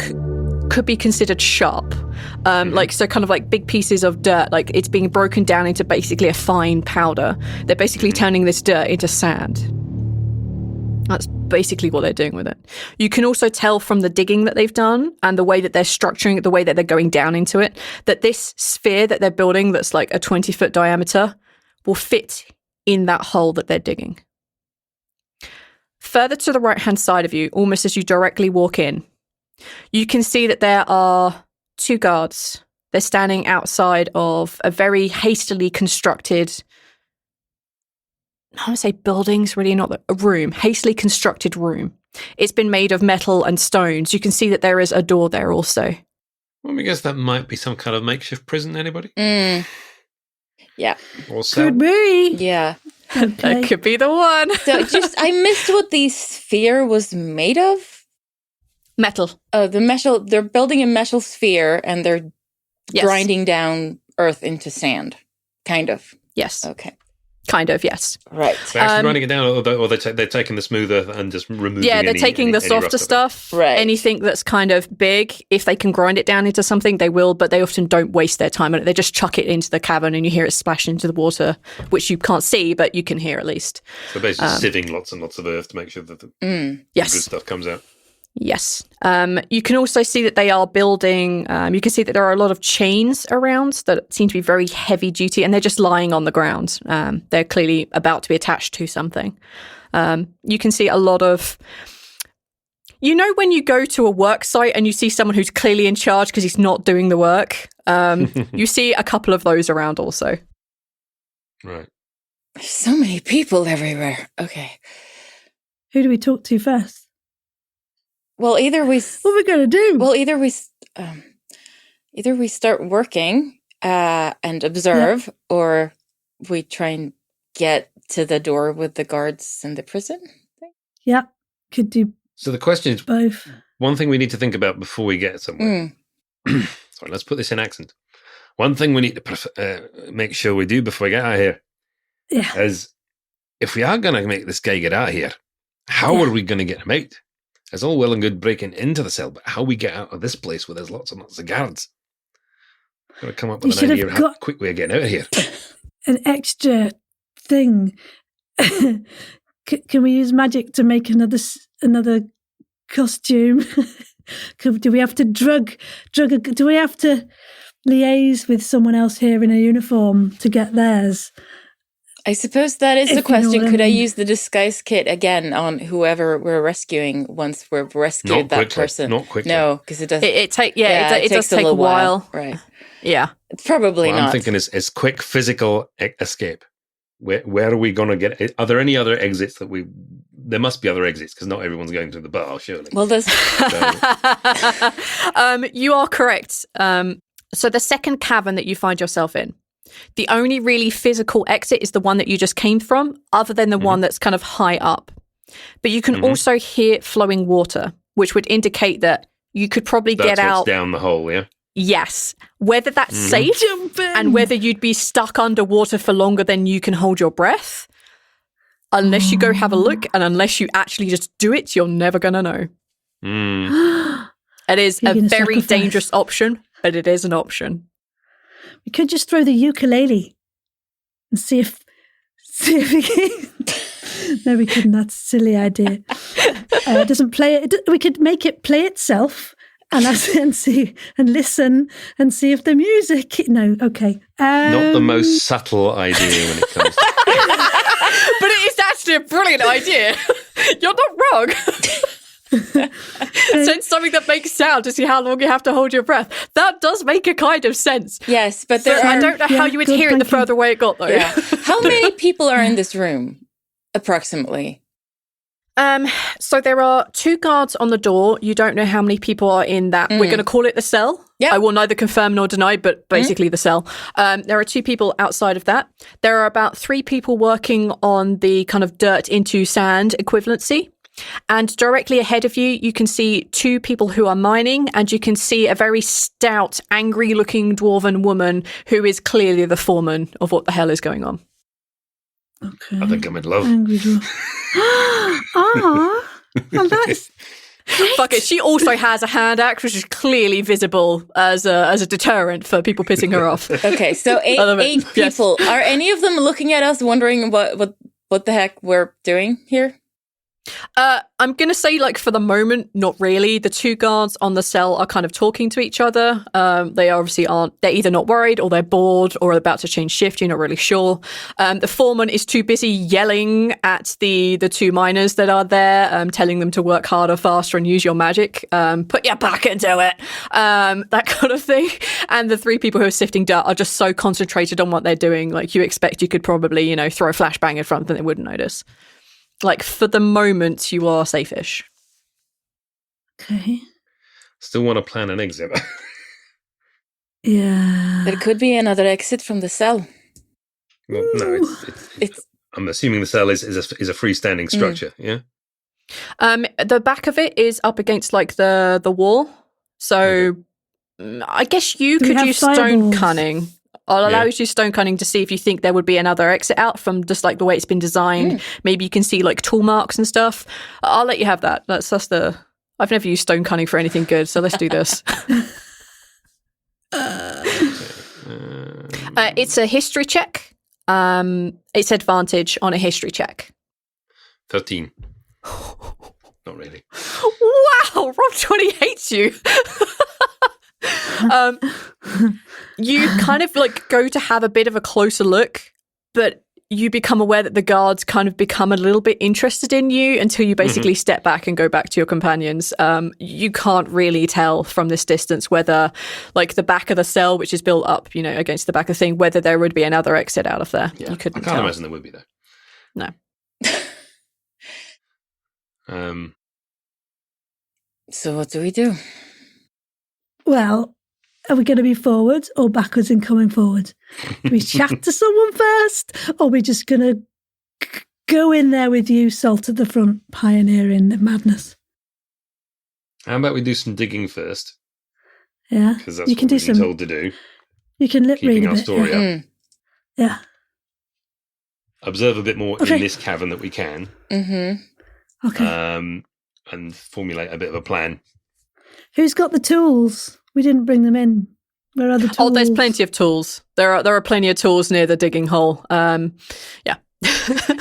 could be considered sharp. Like, so kind of like big pieces of dirt, like it's being broken down into basically a fine powder. They're basically turning this dirt into sand. That's basically what they're doing with it. You can also tell from the digging that they've done and the way that they're structuring it, the way that they're going down into it, that this sphere that they're building that's like a 20-foot diameter will fit in that hole that they're digging. Further to the right-hand side of you, almost as you directly walk in, you can see that there are 2 guards. They're standing outside of a very hastily constructed, I want to say building's really not a room, hastily constructed room. It's been made of metal and stones. You can see that there is a door there also. Well, I guess that might be some kind of makeshift prison, anybody? Yeah. Or cell? Could be. Yeah. Okay. That could be the one. So I missed what the sphere was made of. Metal. Oh, the metal. They're building a metal sphere and they're grinding down earth into sand. Kind of. Yes. Okay. Kind of, yes. Right. They're actually grinding it down, or they're taking the smooth earth and just removing they're taking the softer stuff. Right. Anything that's kind of big, if they can grind it down into something, they will, but they often don't waste their time on it. They just chuck it into the cavern and you hear it splash into the water, which you can't see, but you can hear at least. So basically sieving lots and lots of earth to make sure that the good stuff comes out. Yes. You can also see that they are building, you can see that there are a lot of chains around that seem to be very heavy duty and they're just lying on the ground. They're clearly about to be attached to something. You can see a lot of, you know, when you go to a work site and you see someone who's clearly in charge because he's not doing the work, you see a couple of those around also. Right. There's so many people everywhere. Okay. Who do we talk to first? Well, What are we going to do? Well, either we start working and observe, or we try and get to the door with the guards in the prison. Yeah, could do. So the question is, both. One thing we need to think about before we get somewhere. Sorry, let's put this in accent. One thing we need to make sure we do before we get out of here is, if we are going to make this guy get out of here, how are we going to get him out? It's all well and good breaking into the cell, but how we get out of this place where there's lots and lots of guards? Got to come up with an idea of how quick we're getting out of here. An extra thing. Can we use magic to make another costume? Do we have to do we have to liaise with someone else here in a uniform to get theirs? I suppose that is the question. Could I use the disguise kit again on whoever we're rescuing once we've rescued that person? Not quickly. No, because it does. It does take a while. Right. Yeah. It's probably not. I'm thinking is quick physical escape. Where are we going to get? Are there any other exits that we? There must be other exits because not everyone's going to the bar, surely. Well, there's. You are correct. So the second cavern that you find yourself in, the only really physical exit is the one that you just came from, other than the one that's kind of high up. But you can also hear flowing water, which would indicate that you could probably get out down the hole. Yeah. Yes. Whether that's safe and whether you'd be stuck underwater for longer than you can hold your breath, unless you go have a look and unless you actually just do it, you're never going to know. It is a very dangerous option, but it is an option. We could just throw the ukulele and see See if we can. No, we couldn't. That's a silly idea. It doesn't play it. We could make it play itself and see and listen and see if the music. No, okay. Not the most subtle idea when it comes to. But it is actually a brilliant idea. You're not wrong. So it's something that makes sound to see how long you have to hold your breath. That does make a kind of sense. Yes, but I don't know how you would hear it the further away it got, though. Yeah. How many people are in this room, approximately? So there are 2 guards on the door. You don't know how many people are in that. We're going to call it the cell. Yeah. I will neither confirm nor deny, but basically the cell. There are 2 people outside of that. There are about 3 people working on the kind of dirt into sand equivalency. And directly ahead of you, you can see 2 people who are mining, and you can see a very stout, angry-looking dwarven woman who is clearly the foreman of what the hell is going on. Okay. I think I'm in love. Angry dwarf. Well, that's great. Fuck it. She also has a hand axe, which is clearly visible as a deterrent for people pissing her off. Okay, so 8 people. Yes. Are any of them looking at us, wondering what the heck we're doing here? I'm going to say, like, for the moment, not really. The 2 guards on the cell are kind of talking to each other. They obviously aren't. They're either not worried or they're bored or about to change shift. You're not really sure. The foreman is too busy yelling at the 2 miners that are there, telling them to work harder, faster, and use your magic. Put your back into it. That kind of thing. And the 3 people who are sifting dirt are just so concentrated on what they're doing. Like, you expect you could probably, throw a flashbang in front of them, they wouldn't notice. Like, for the moment, you are safe-ish. Okay. Still want to plan an exit. Yeah. There could be another exit from the cell. Well, no, it's I'm assuming the cell is a freestanding structure, yeah? The back of it is up against, like, the wall. So I guess you could use stone cunning. I'll allow you to use stone cunning to see if you think there would be another exit out from just like the way it's been designed. Maybe you can see like tool marks and stuff. I'll let you have that. That's the. I've never used stone cunning for anything good, so let's do this. It's a history check. It's advantage on a history check. 13. Not really. Wow, Rob 20 hates you. You kind of like go to have a bit of a closer look, but you become aware that the guards kind of become a little bit interested in you until you basically step back and go back to your companions. You can't really tell from this distance whether, like, the back of the cell, which is built up, against the back of the thing, whether there would be another exit out of there. Yeah, you couldn't I can't tell. imagine there would be, though. No. So what do we do? Well, are we going to be forwards or backwards in coming forward? Do we chat to someone first, or are we just going to go in there with you, salt at the front, pioneering the madness? How about we do some digging first? Yeah, because that's what we've been told to do. You can lip read Keeping a our bit. story up. Yeah. Observe a bit more in this cavern that we can. Okay. And formulate a bit of a plan. Who's got the tools? We didn't bring them in. Where are the tools? Oh, there's plenty of tools. There are plenty of tools near the digging hole. Yeah.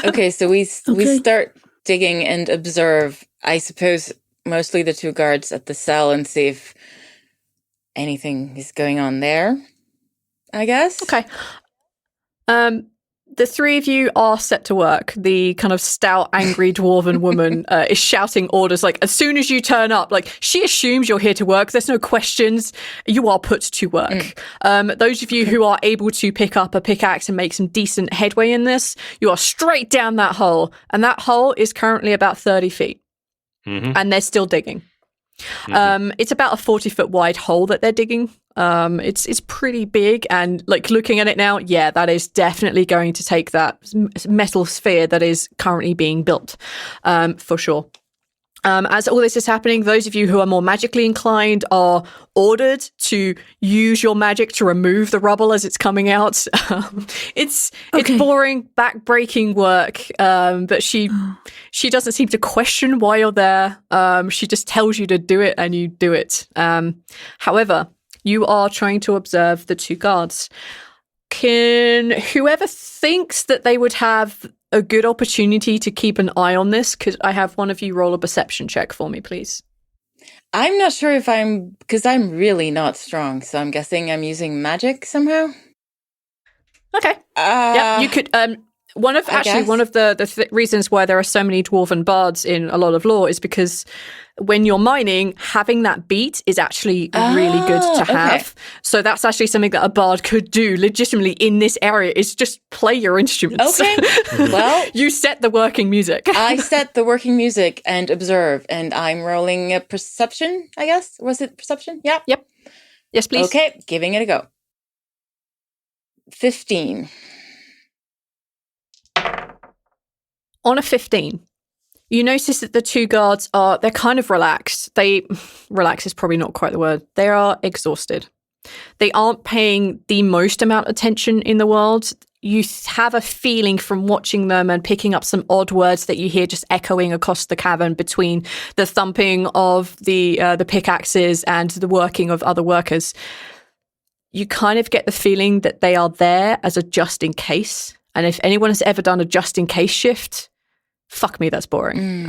Okay, so we start digging and observe, I suppose, mostly the 2 guards at the cell and see if anything is going on there, I guess. Okay. The 3 of you are set to work. The kind of stout, angry dwarven woman is shouting orders. Like, as soon as you turn up, like, she assumes you're here to work. There's no questions. You are put to work. Those of you who are able to pick up a pickaxe and make some decent headway in this, you are straight down that hole. And that hole is currently about 30 feet. And they're still digging. It's about a 40-foot wide hole that they're digging. It's pretty big, and like looking at it now, yeah, that is definitely going to take that metal sphere that is currently being built, for sure. As all this is happening, those of you who are more magically inclined are ordered to use your magic to remove the rubble as it's coming out. It's boring, back-breaking work, but she doesn't seem to question why you're there. She just tells you to do it, and you do it. However, you are trying to observe the 2 guards. Can whoever thinks that they would have a good opportunity to keep an eye on this, could I have one of you roll a perception check for me, please? I'm not sure if because I'm really not strong, so I'm guessing I'm using magic somehow. Okay. Yeah, you could. One of the reasons why there are so many dwarven bards in a lot of lore is because when you're mining, having that beat is actually really good to have. Okay. So that's actually something that a bard could do legitimately in this area, is just play your instruments. Okay. Well, you set the working music. I set the working music and observe, and I'm rolling a perception, I guess. Was it perception? Yeah. Yep. Yes, please. Okay, giving it a go. 15. On a 15, you notice that the two guards they're kind of relaxed. Relax is probably not quite the word. They are exhausted. They aren't paying the most amount of attention in the world. You have a feeling from watching them and picking up some odd words that you hear just echoing across the cavern between the thumping of the pickaxes and the working of other workers. You kind of get the feeling that they are there as a just in case. And if anyone has ever done a just in case shift, fuck me, that's boring.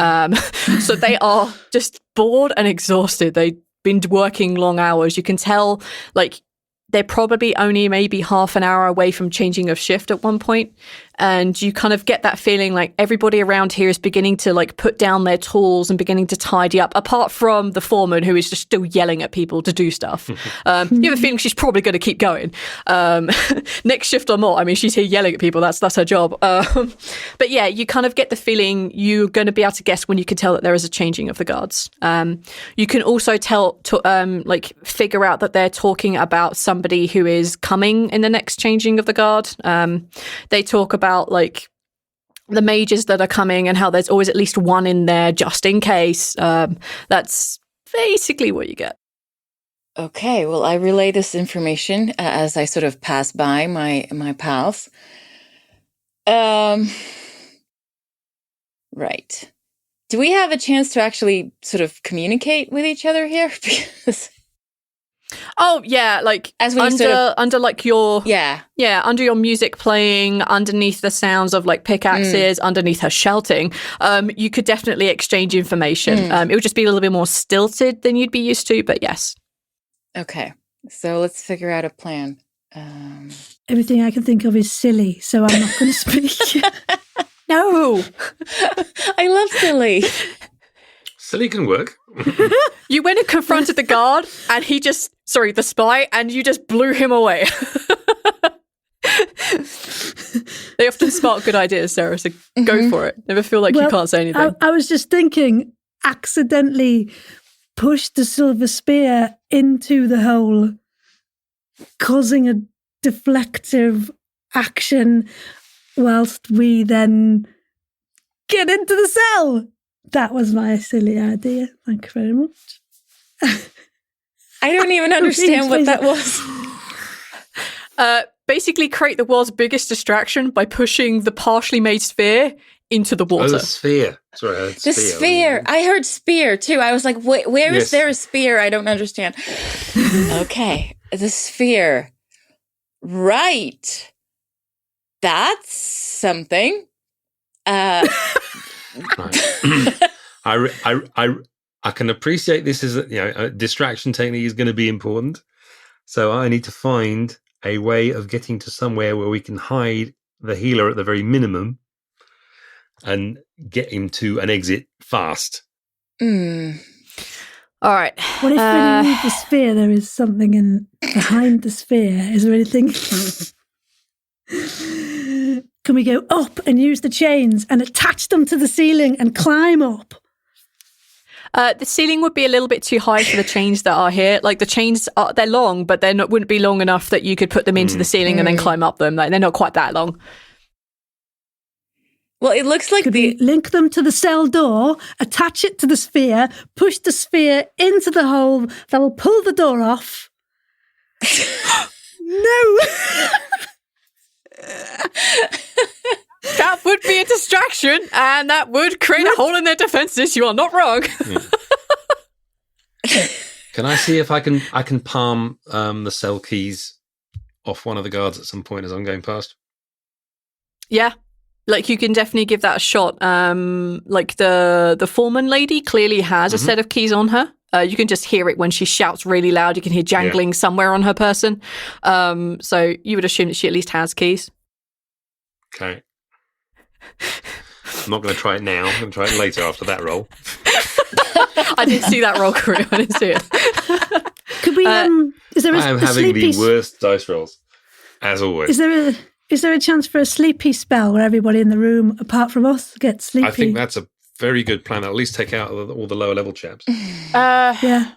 So they are just bored and exhausted. They've been working long hours. You can tell, like, they're probably only maybe half an hour away from changing of shift at one point. And you kind of get that feeling like everybody around here is beginning to like put down their tools and beginning to tidy up, apart from the foreman who is just still yelling at people to do stuff. You have a feeling she's probably going to keep going. Next shift or more, I mean, she's here yelling at people. That's her job. But yeah, you kind of get the feeling you're going to be able to guess when you can tell that there is a changing of the guards. You can also figure out that they're talking about somebody who is coming in the next changing of the guard. They talk about like the mages that are coming and how there's always at least one in there just in case. That's basically what you get. Okay, well, I relay this information as I sort of pass by my pals. Right. Do we have a chance to actually sort of communicate with each other here? Because oh yeah, like as we under like your under your music playing, underneath the sounds of like pickaxes, underneath her shouting, you could definitely exchange information. It would just be a little bit more stilted than you'd be used to, but yes. Okay, so let's figure out a plan. Everything I can think of is silly, so I'm not going to speak. No, I love silly. Silly can work. You went and confronted the guard, and the spy, and you just blew him away. They often spark good ideas, Sarah, so go for it. Never feel like you can't say anything. I was just thinking, accidentally push the silver spear into the hole, causing a deflective action whilst we then get into the cell. That was my silly idea. Thank you very much. I don't even understand what that was. Basically create the world's biggest distraction by pushing the partially made sphere into the water. Oh, the sphere. Sorry, I heard the sphere. I heard spear too. I was like, where is there a spear? I don't understand. Okay, the sphere. Right. That's something. Right. I can appreciate this as a distraction technique is going to be important. So I need to find a way of getting to somewhere where we can hide the healer at the very minimum and get him to an exit fast. All right. What if when you leave the sphere, there is something behind the sphere? Is there anything? Can we go up and use the chains and attach them to the ceiling and climb up? The ceiling would be a little bit too high for the chains that are here. Like the chains, they're long, but they wouldn't be long enough that you could put them into the ceiling and then climb up them. Like, they're not quite that long. Well, it looks like we link them to the cell door, attach it to the sphere, push the sphere into the hole that will pull the door off. No! That would be a distraction, and that would create a hole in their defenses. You are not wrong. Can I see if I can palm the cell keys off one of the guards at some point as I'm going past? Yeah. Like, you can definitely give that a shot. Like, the foreman lady clearly has a set of keys on her. You can just hear it when she shouts really loud. You can hear jangling somewhere on her person. So you would assume that she at least has keys. Okay. I'm not going to try it now. I'm going to try it later after that roll. I didn't see that roll, Karim. I didn't see it. Could we? Is there I am having the worst dice rolls, as always. Is there a chance for a sleepy spell where everybody in the room, apart from us, gets sleepy? I think that's a very good plan. At least take out all the lower level chaps. Yeah.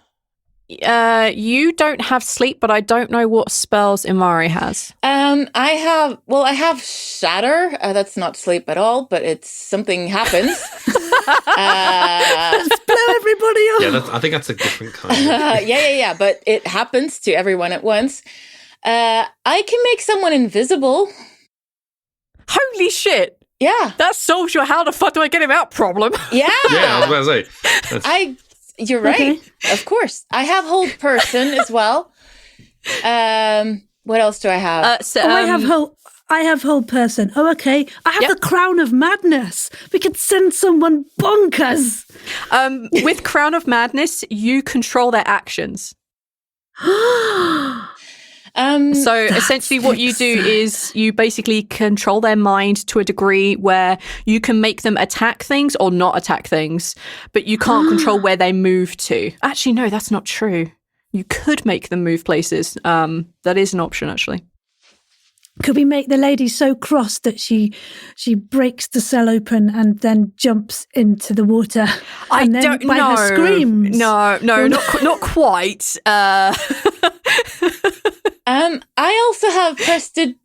You don't have sleep, but I don't know what spells Imari has. I have shatter. That's not sleep at all, but it's something happens. Let's blow everybody up. Yeah, I think that's a different kind. Yeah. But it happens to everyone at once. I can make someone invisible. Holy shit! Yeah, that solves your "how the fuck do I get him out" problem. Yeah, yeah. I was about to say. You're right. Okay. Of course, I have hold person as well. What else do I have? I have hold person. Oh, okay. I have the Crown of Madness. We could send someone bonkers. With Crown of Madness, you control their actions. So essentially what you do is you basically control their mind to a degree where you can make them attack things or not attack things, but you can't control where they move to. Actually, no, that's not true. You could make them move places. That is an option, actually. Could we make the lady so cross that she breaks the cell open and then jumps into the water? I don't know. Her screams. No, not quite. I also have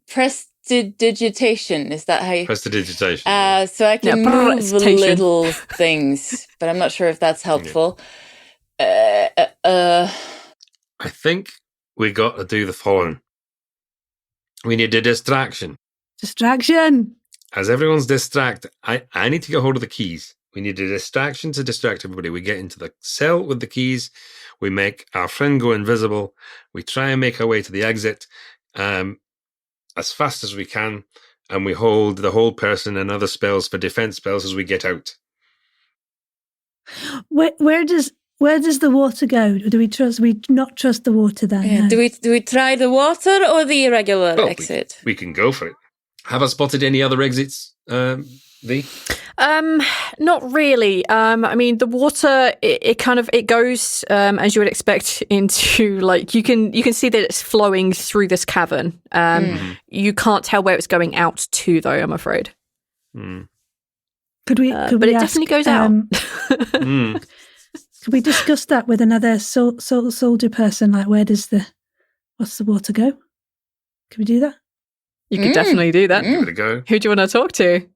prestidigitation. Is that how you... Prestidigitation. So I can move little things, but I'm not sure if that's helpful. I think we got to do the following. We need a distraction. Distraction. As everyone's distracted, I need to get hold of the keys. We need a distraction to distract everybody. We get into the cell with the keys. We make our friend go invisible. We try and make our way to the exit as fast as we can. And we hold the whole person and other spells for defense spells as we get out. Where does the water go? Do we not trust the water then? Yeah. No. Do we try the water or the irregular exit? We can go for it. Have I spotted any other exits, V? Not really. I mean, the water it goes as you would expect into, like, you can see that it's flowing through this cavern. You can't tell where it's going out to, though, I'm afraid. Could we but it ask, definitely goes out. Could we discuss that with another soldier person? Like, what's the water go? Can we do that? You could definitely do that. Give it a go. Who do you want to talk to?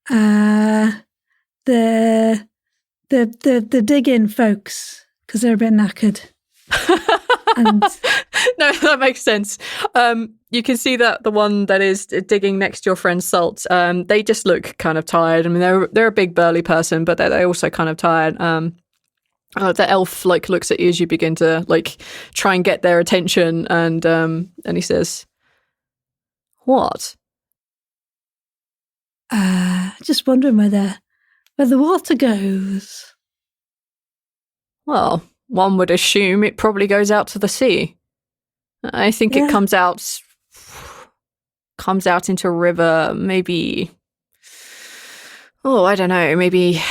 The dig-in folks, because they're a bit knackered. No, that makes sense. You can see that the one that is digging next to your friend Salt, they just look kind of tired. I mean, they're a big burly person, but they're also kind of tired. The elf looks at you as you begin to try and get their attention, and he says, "What?" Just wondering where the water goes. Well, one would assume it probably goes out to the sea. I think it comes out into a river, maybe, I don't know, maybe a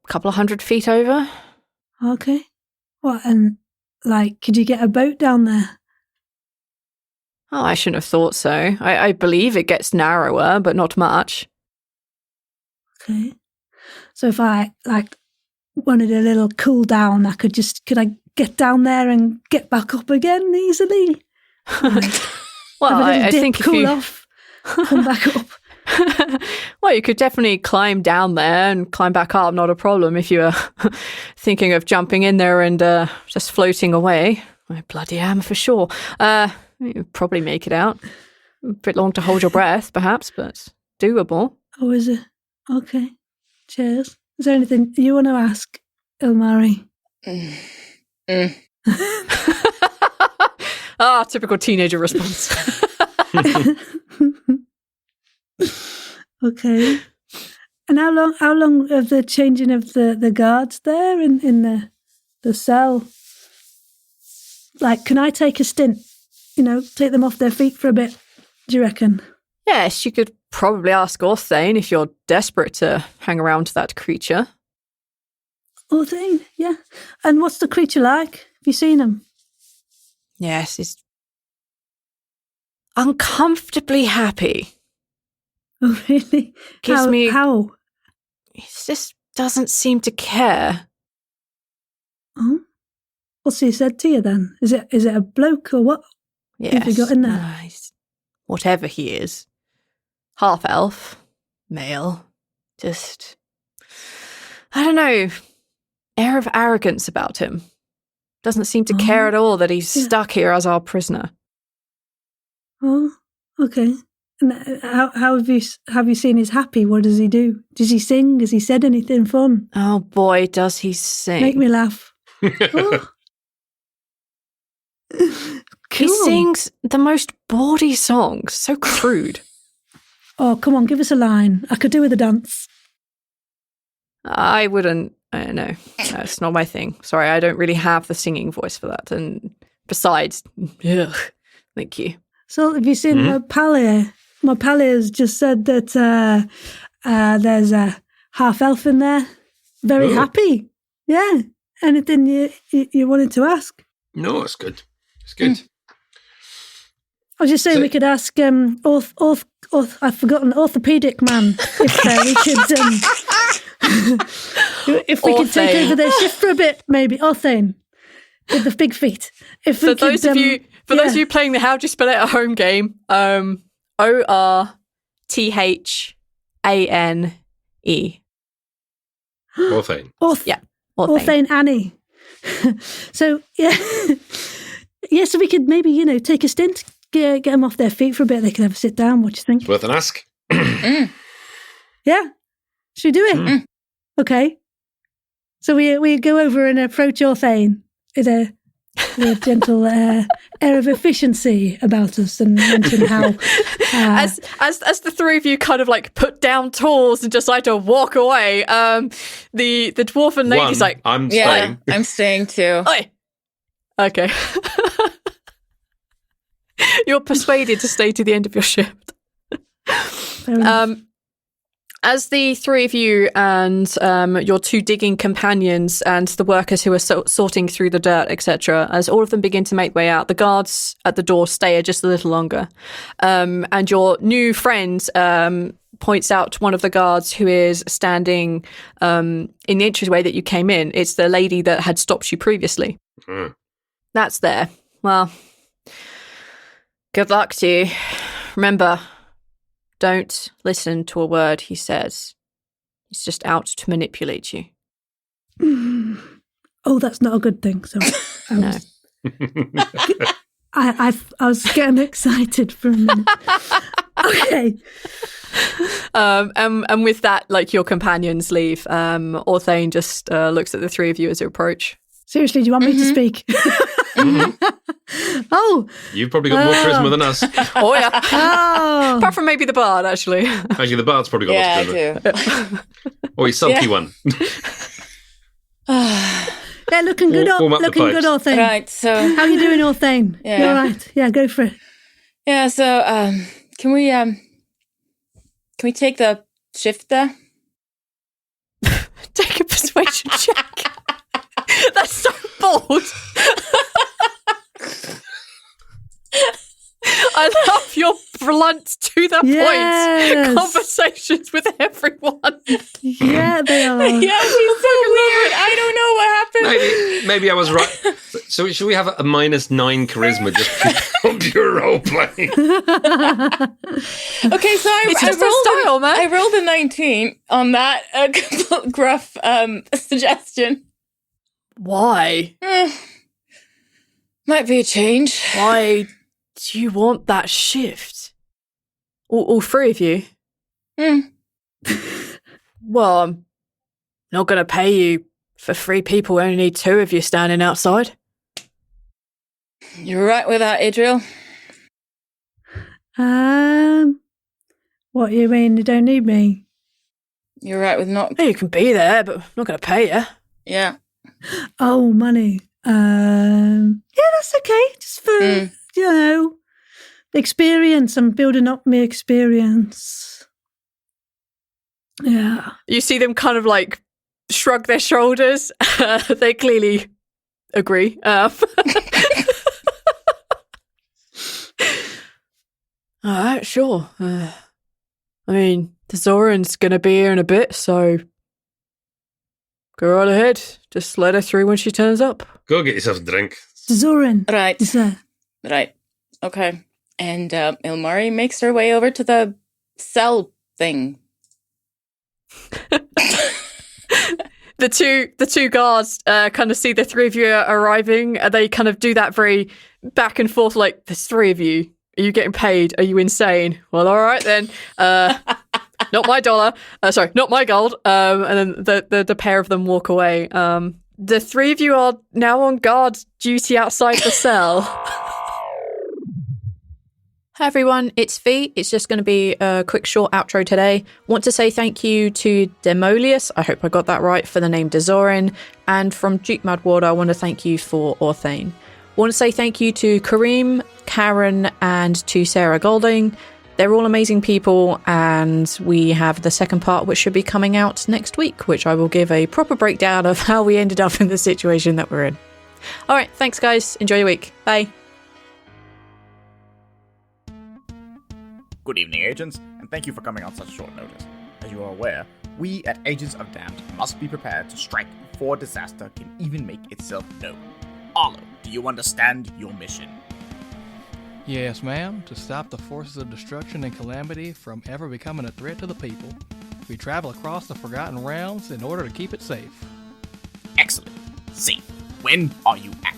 couple of 100 feet over. Okay. What, and could you get a boat down there? Oh, I shouldn't have thought so. I believe it gets narrower, but not much. Okay. So if I wanted a little cool down, could I get down there and get back up again easily? Well, I think if off, come back up. Well, you could definitely climb down there and climb back up, not a problem. If you were thinking of jumping in there and just floating away, I bloody am for sure. You'd probably make it out. A bit long to hold your breath, perhaps, but doable. Oh, is it? Okay. Cheers. Is there anything you want to ask, Ilmari? Typical teenager response. Okay. And how long of the changing of the guards there in the cell? Like, can I take a stint? Take them off their feet for a bit, do you reckon? Yes, you could probably ask Orthane if you're desperate to hang around that creature. Orthane, yeah. And what's the creature like? Have you seen him? Yes, he's uncomfortably happy. Oh, really? How? He just doesn't seem to care. Oh? What's he said to you then? Is it a bloke or what? Yes. Have you got in there? Whatever he is. Half-elf. Male. Just... I don't know. Air of arrogance about him. Doesn't seem to care at all that he's stuck here as our prisoner. Oh, okay. And how have you seen he's happy? What does he do? Does he sing? Has he said anything fun? Oh boy, does he sing. Make me laugh. Oh. He sings the most bawdy songs, so crude. Oh, come on, give us a line. I could do with a dance. I wouldn't. No, it's not my thing. Sorry, I don't really have the singing voice for that. And besides, thank you. So have you seen my pally? My pally has just said that there's a half-elf in there. Very happy. Yeah. Anything you wanted to ask? No, it's good. It's good. I was just saying we could ask I've forgotten, orthopedic man if we could take over their shift for a bit, maybe. Orthane with the big feet. For those of you playing the How Do You Spell It at Home game, Orthane. Orthane. Orthane Annie. So so we could maybe take a stint, get them off their feet for a bit. They could have a sit down. What do you think? It's worth an ask. Yeah, should we do it? Okay. So we go over and approach Orthane with a gentle air of efficiency about us and mention how as the three of you kind of like put down tools and decide to walk away, the dwarven lady's like, I'm staying. I'm staying too. Oi. Okay. You're persuaded to stay to the end of your shift. As the three of you and your two digging companions and the workers who are sorting through the dirt, etc., as all of them begin to make way out, the guards at the door stay just a little longer. And your new friend points out to one of the guards who is standing in the entryway that you came in. It's the lady that had stopped you previously. That's there. Well, good luck to you. Remember, don't listen to a word he says. He's just out to manipulate you. Oh, that's not a good thing. So No. I was getting excited for a minute. Okay. And with that, like, your companions leave. Orthane just looks at the three of you as you approach. Seriously, do you want me to speak? Oh, You've probably got more charisma than us. Oh yeah. Oh. Apart from maybe the bard, actually. Actually, the bard's probably got Yeah, lots of I charisma. do. Oh, he's sulky one. They're looking good. Warm up the Looking good, pipes. Orthane. Right, so How are you doing, Orthane? Yeah. You all right? Yeah, go for it. yeah, so can we take the shift there? Take a persuasion check. That's so bold. I love your blunt, to the Yes. point conversations with everyone. Yeah, they are. Yeah, she's so weird. I don't know what happened. Maybe I was right. So should we have a -9 charisma just from pure role playing? Okay, so It's just a style, man. I rolled a 19 on that gruff suggestion. Why? Might be a change. Why do you want that shift? All three of you? Well, I'm not going to pay you for 3 people. We only need 2 of you standing outside. You're right with that, Adriel. What you mean? You don't need me? You're right with not... Hey, you can be there, but I'm not going to pay you. Yeah. Oh, money. Yeah, that's okay. Just for, experience. I'm building up my experience. Yeah. You see them kind of like shrug their shoulders. They clearly agree. All right, sure. I mean, the Zoran's going to be here in a bit, so go right ahead. Just let her through when she turns up. Go get yourself a drink. Zoran. Right. Is that... Right. Okay. And Ilmari makes her way over to the cell thing. The two guards kind of see the three of you arriving, and they kind of do that very back and forth, like, there's three of you. Are you getting paid? Are you insane? Well, all right then. Not my dollar. Sorry, not my gold. And then the pair of them walk away. The three of you are now on guard duty outside the cell. Hi everyone, it's Fee. It's just going to be a quick short outro today. Want to say thank you to Demolius, I hope I got that right, for the name Dezorin, and from Duke Mudwater, I want to thank you for Orthane. Want to say thank you to Karim, Karen, and to Sarah Golding. They're all amazing people, and we have the second part which should be coming out next week, which I will give a proper breakdown of how we ended up in the situation that we're in. Alright, thanks guys, enjoy your week, bye. Good evening, agents, and thank you for coming on such short notice. As you are aware, we at Agents of Damned must be prepared to strike before disaster can even make itself known. Arlo, do you understand your mission? Yes, ma'am. To stop the forces of destruction and calamity from ever becoming a threat to the people, we travel across the Forgotten Realms in order to keep it safe. Excellent. Safe. When are you acting?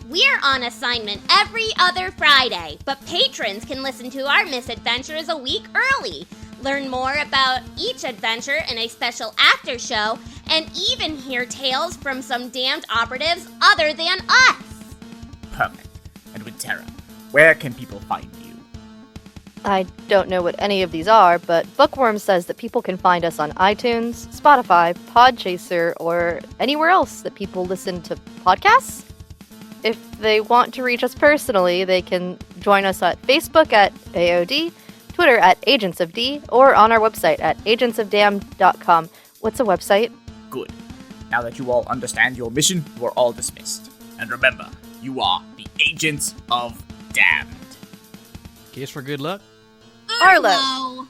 We're on assignment every other Friday, but patrons can listen to our misadventures a week early, learn more about each adventure in a special after show, and even hear tales from some damned operatives other than us. Perfect. And with Terra, where can people find you? I don't know what any of these are, but Bookworm says that people can find us on iTunes, Spotify, Podchaser, or anywhere else that people listen to podcasts. If they want to reach us personally, they can join us at Facebook at AOD, Twitter at Agents of D, or on our website at agentsofdamned.com. What's a website? Good. Now that you all understand your mission, you are all dismissed. And remember, you are the Agents of Damned. Kiss for good luck. Arlo!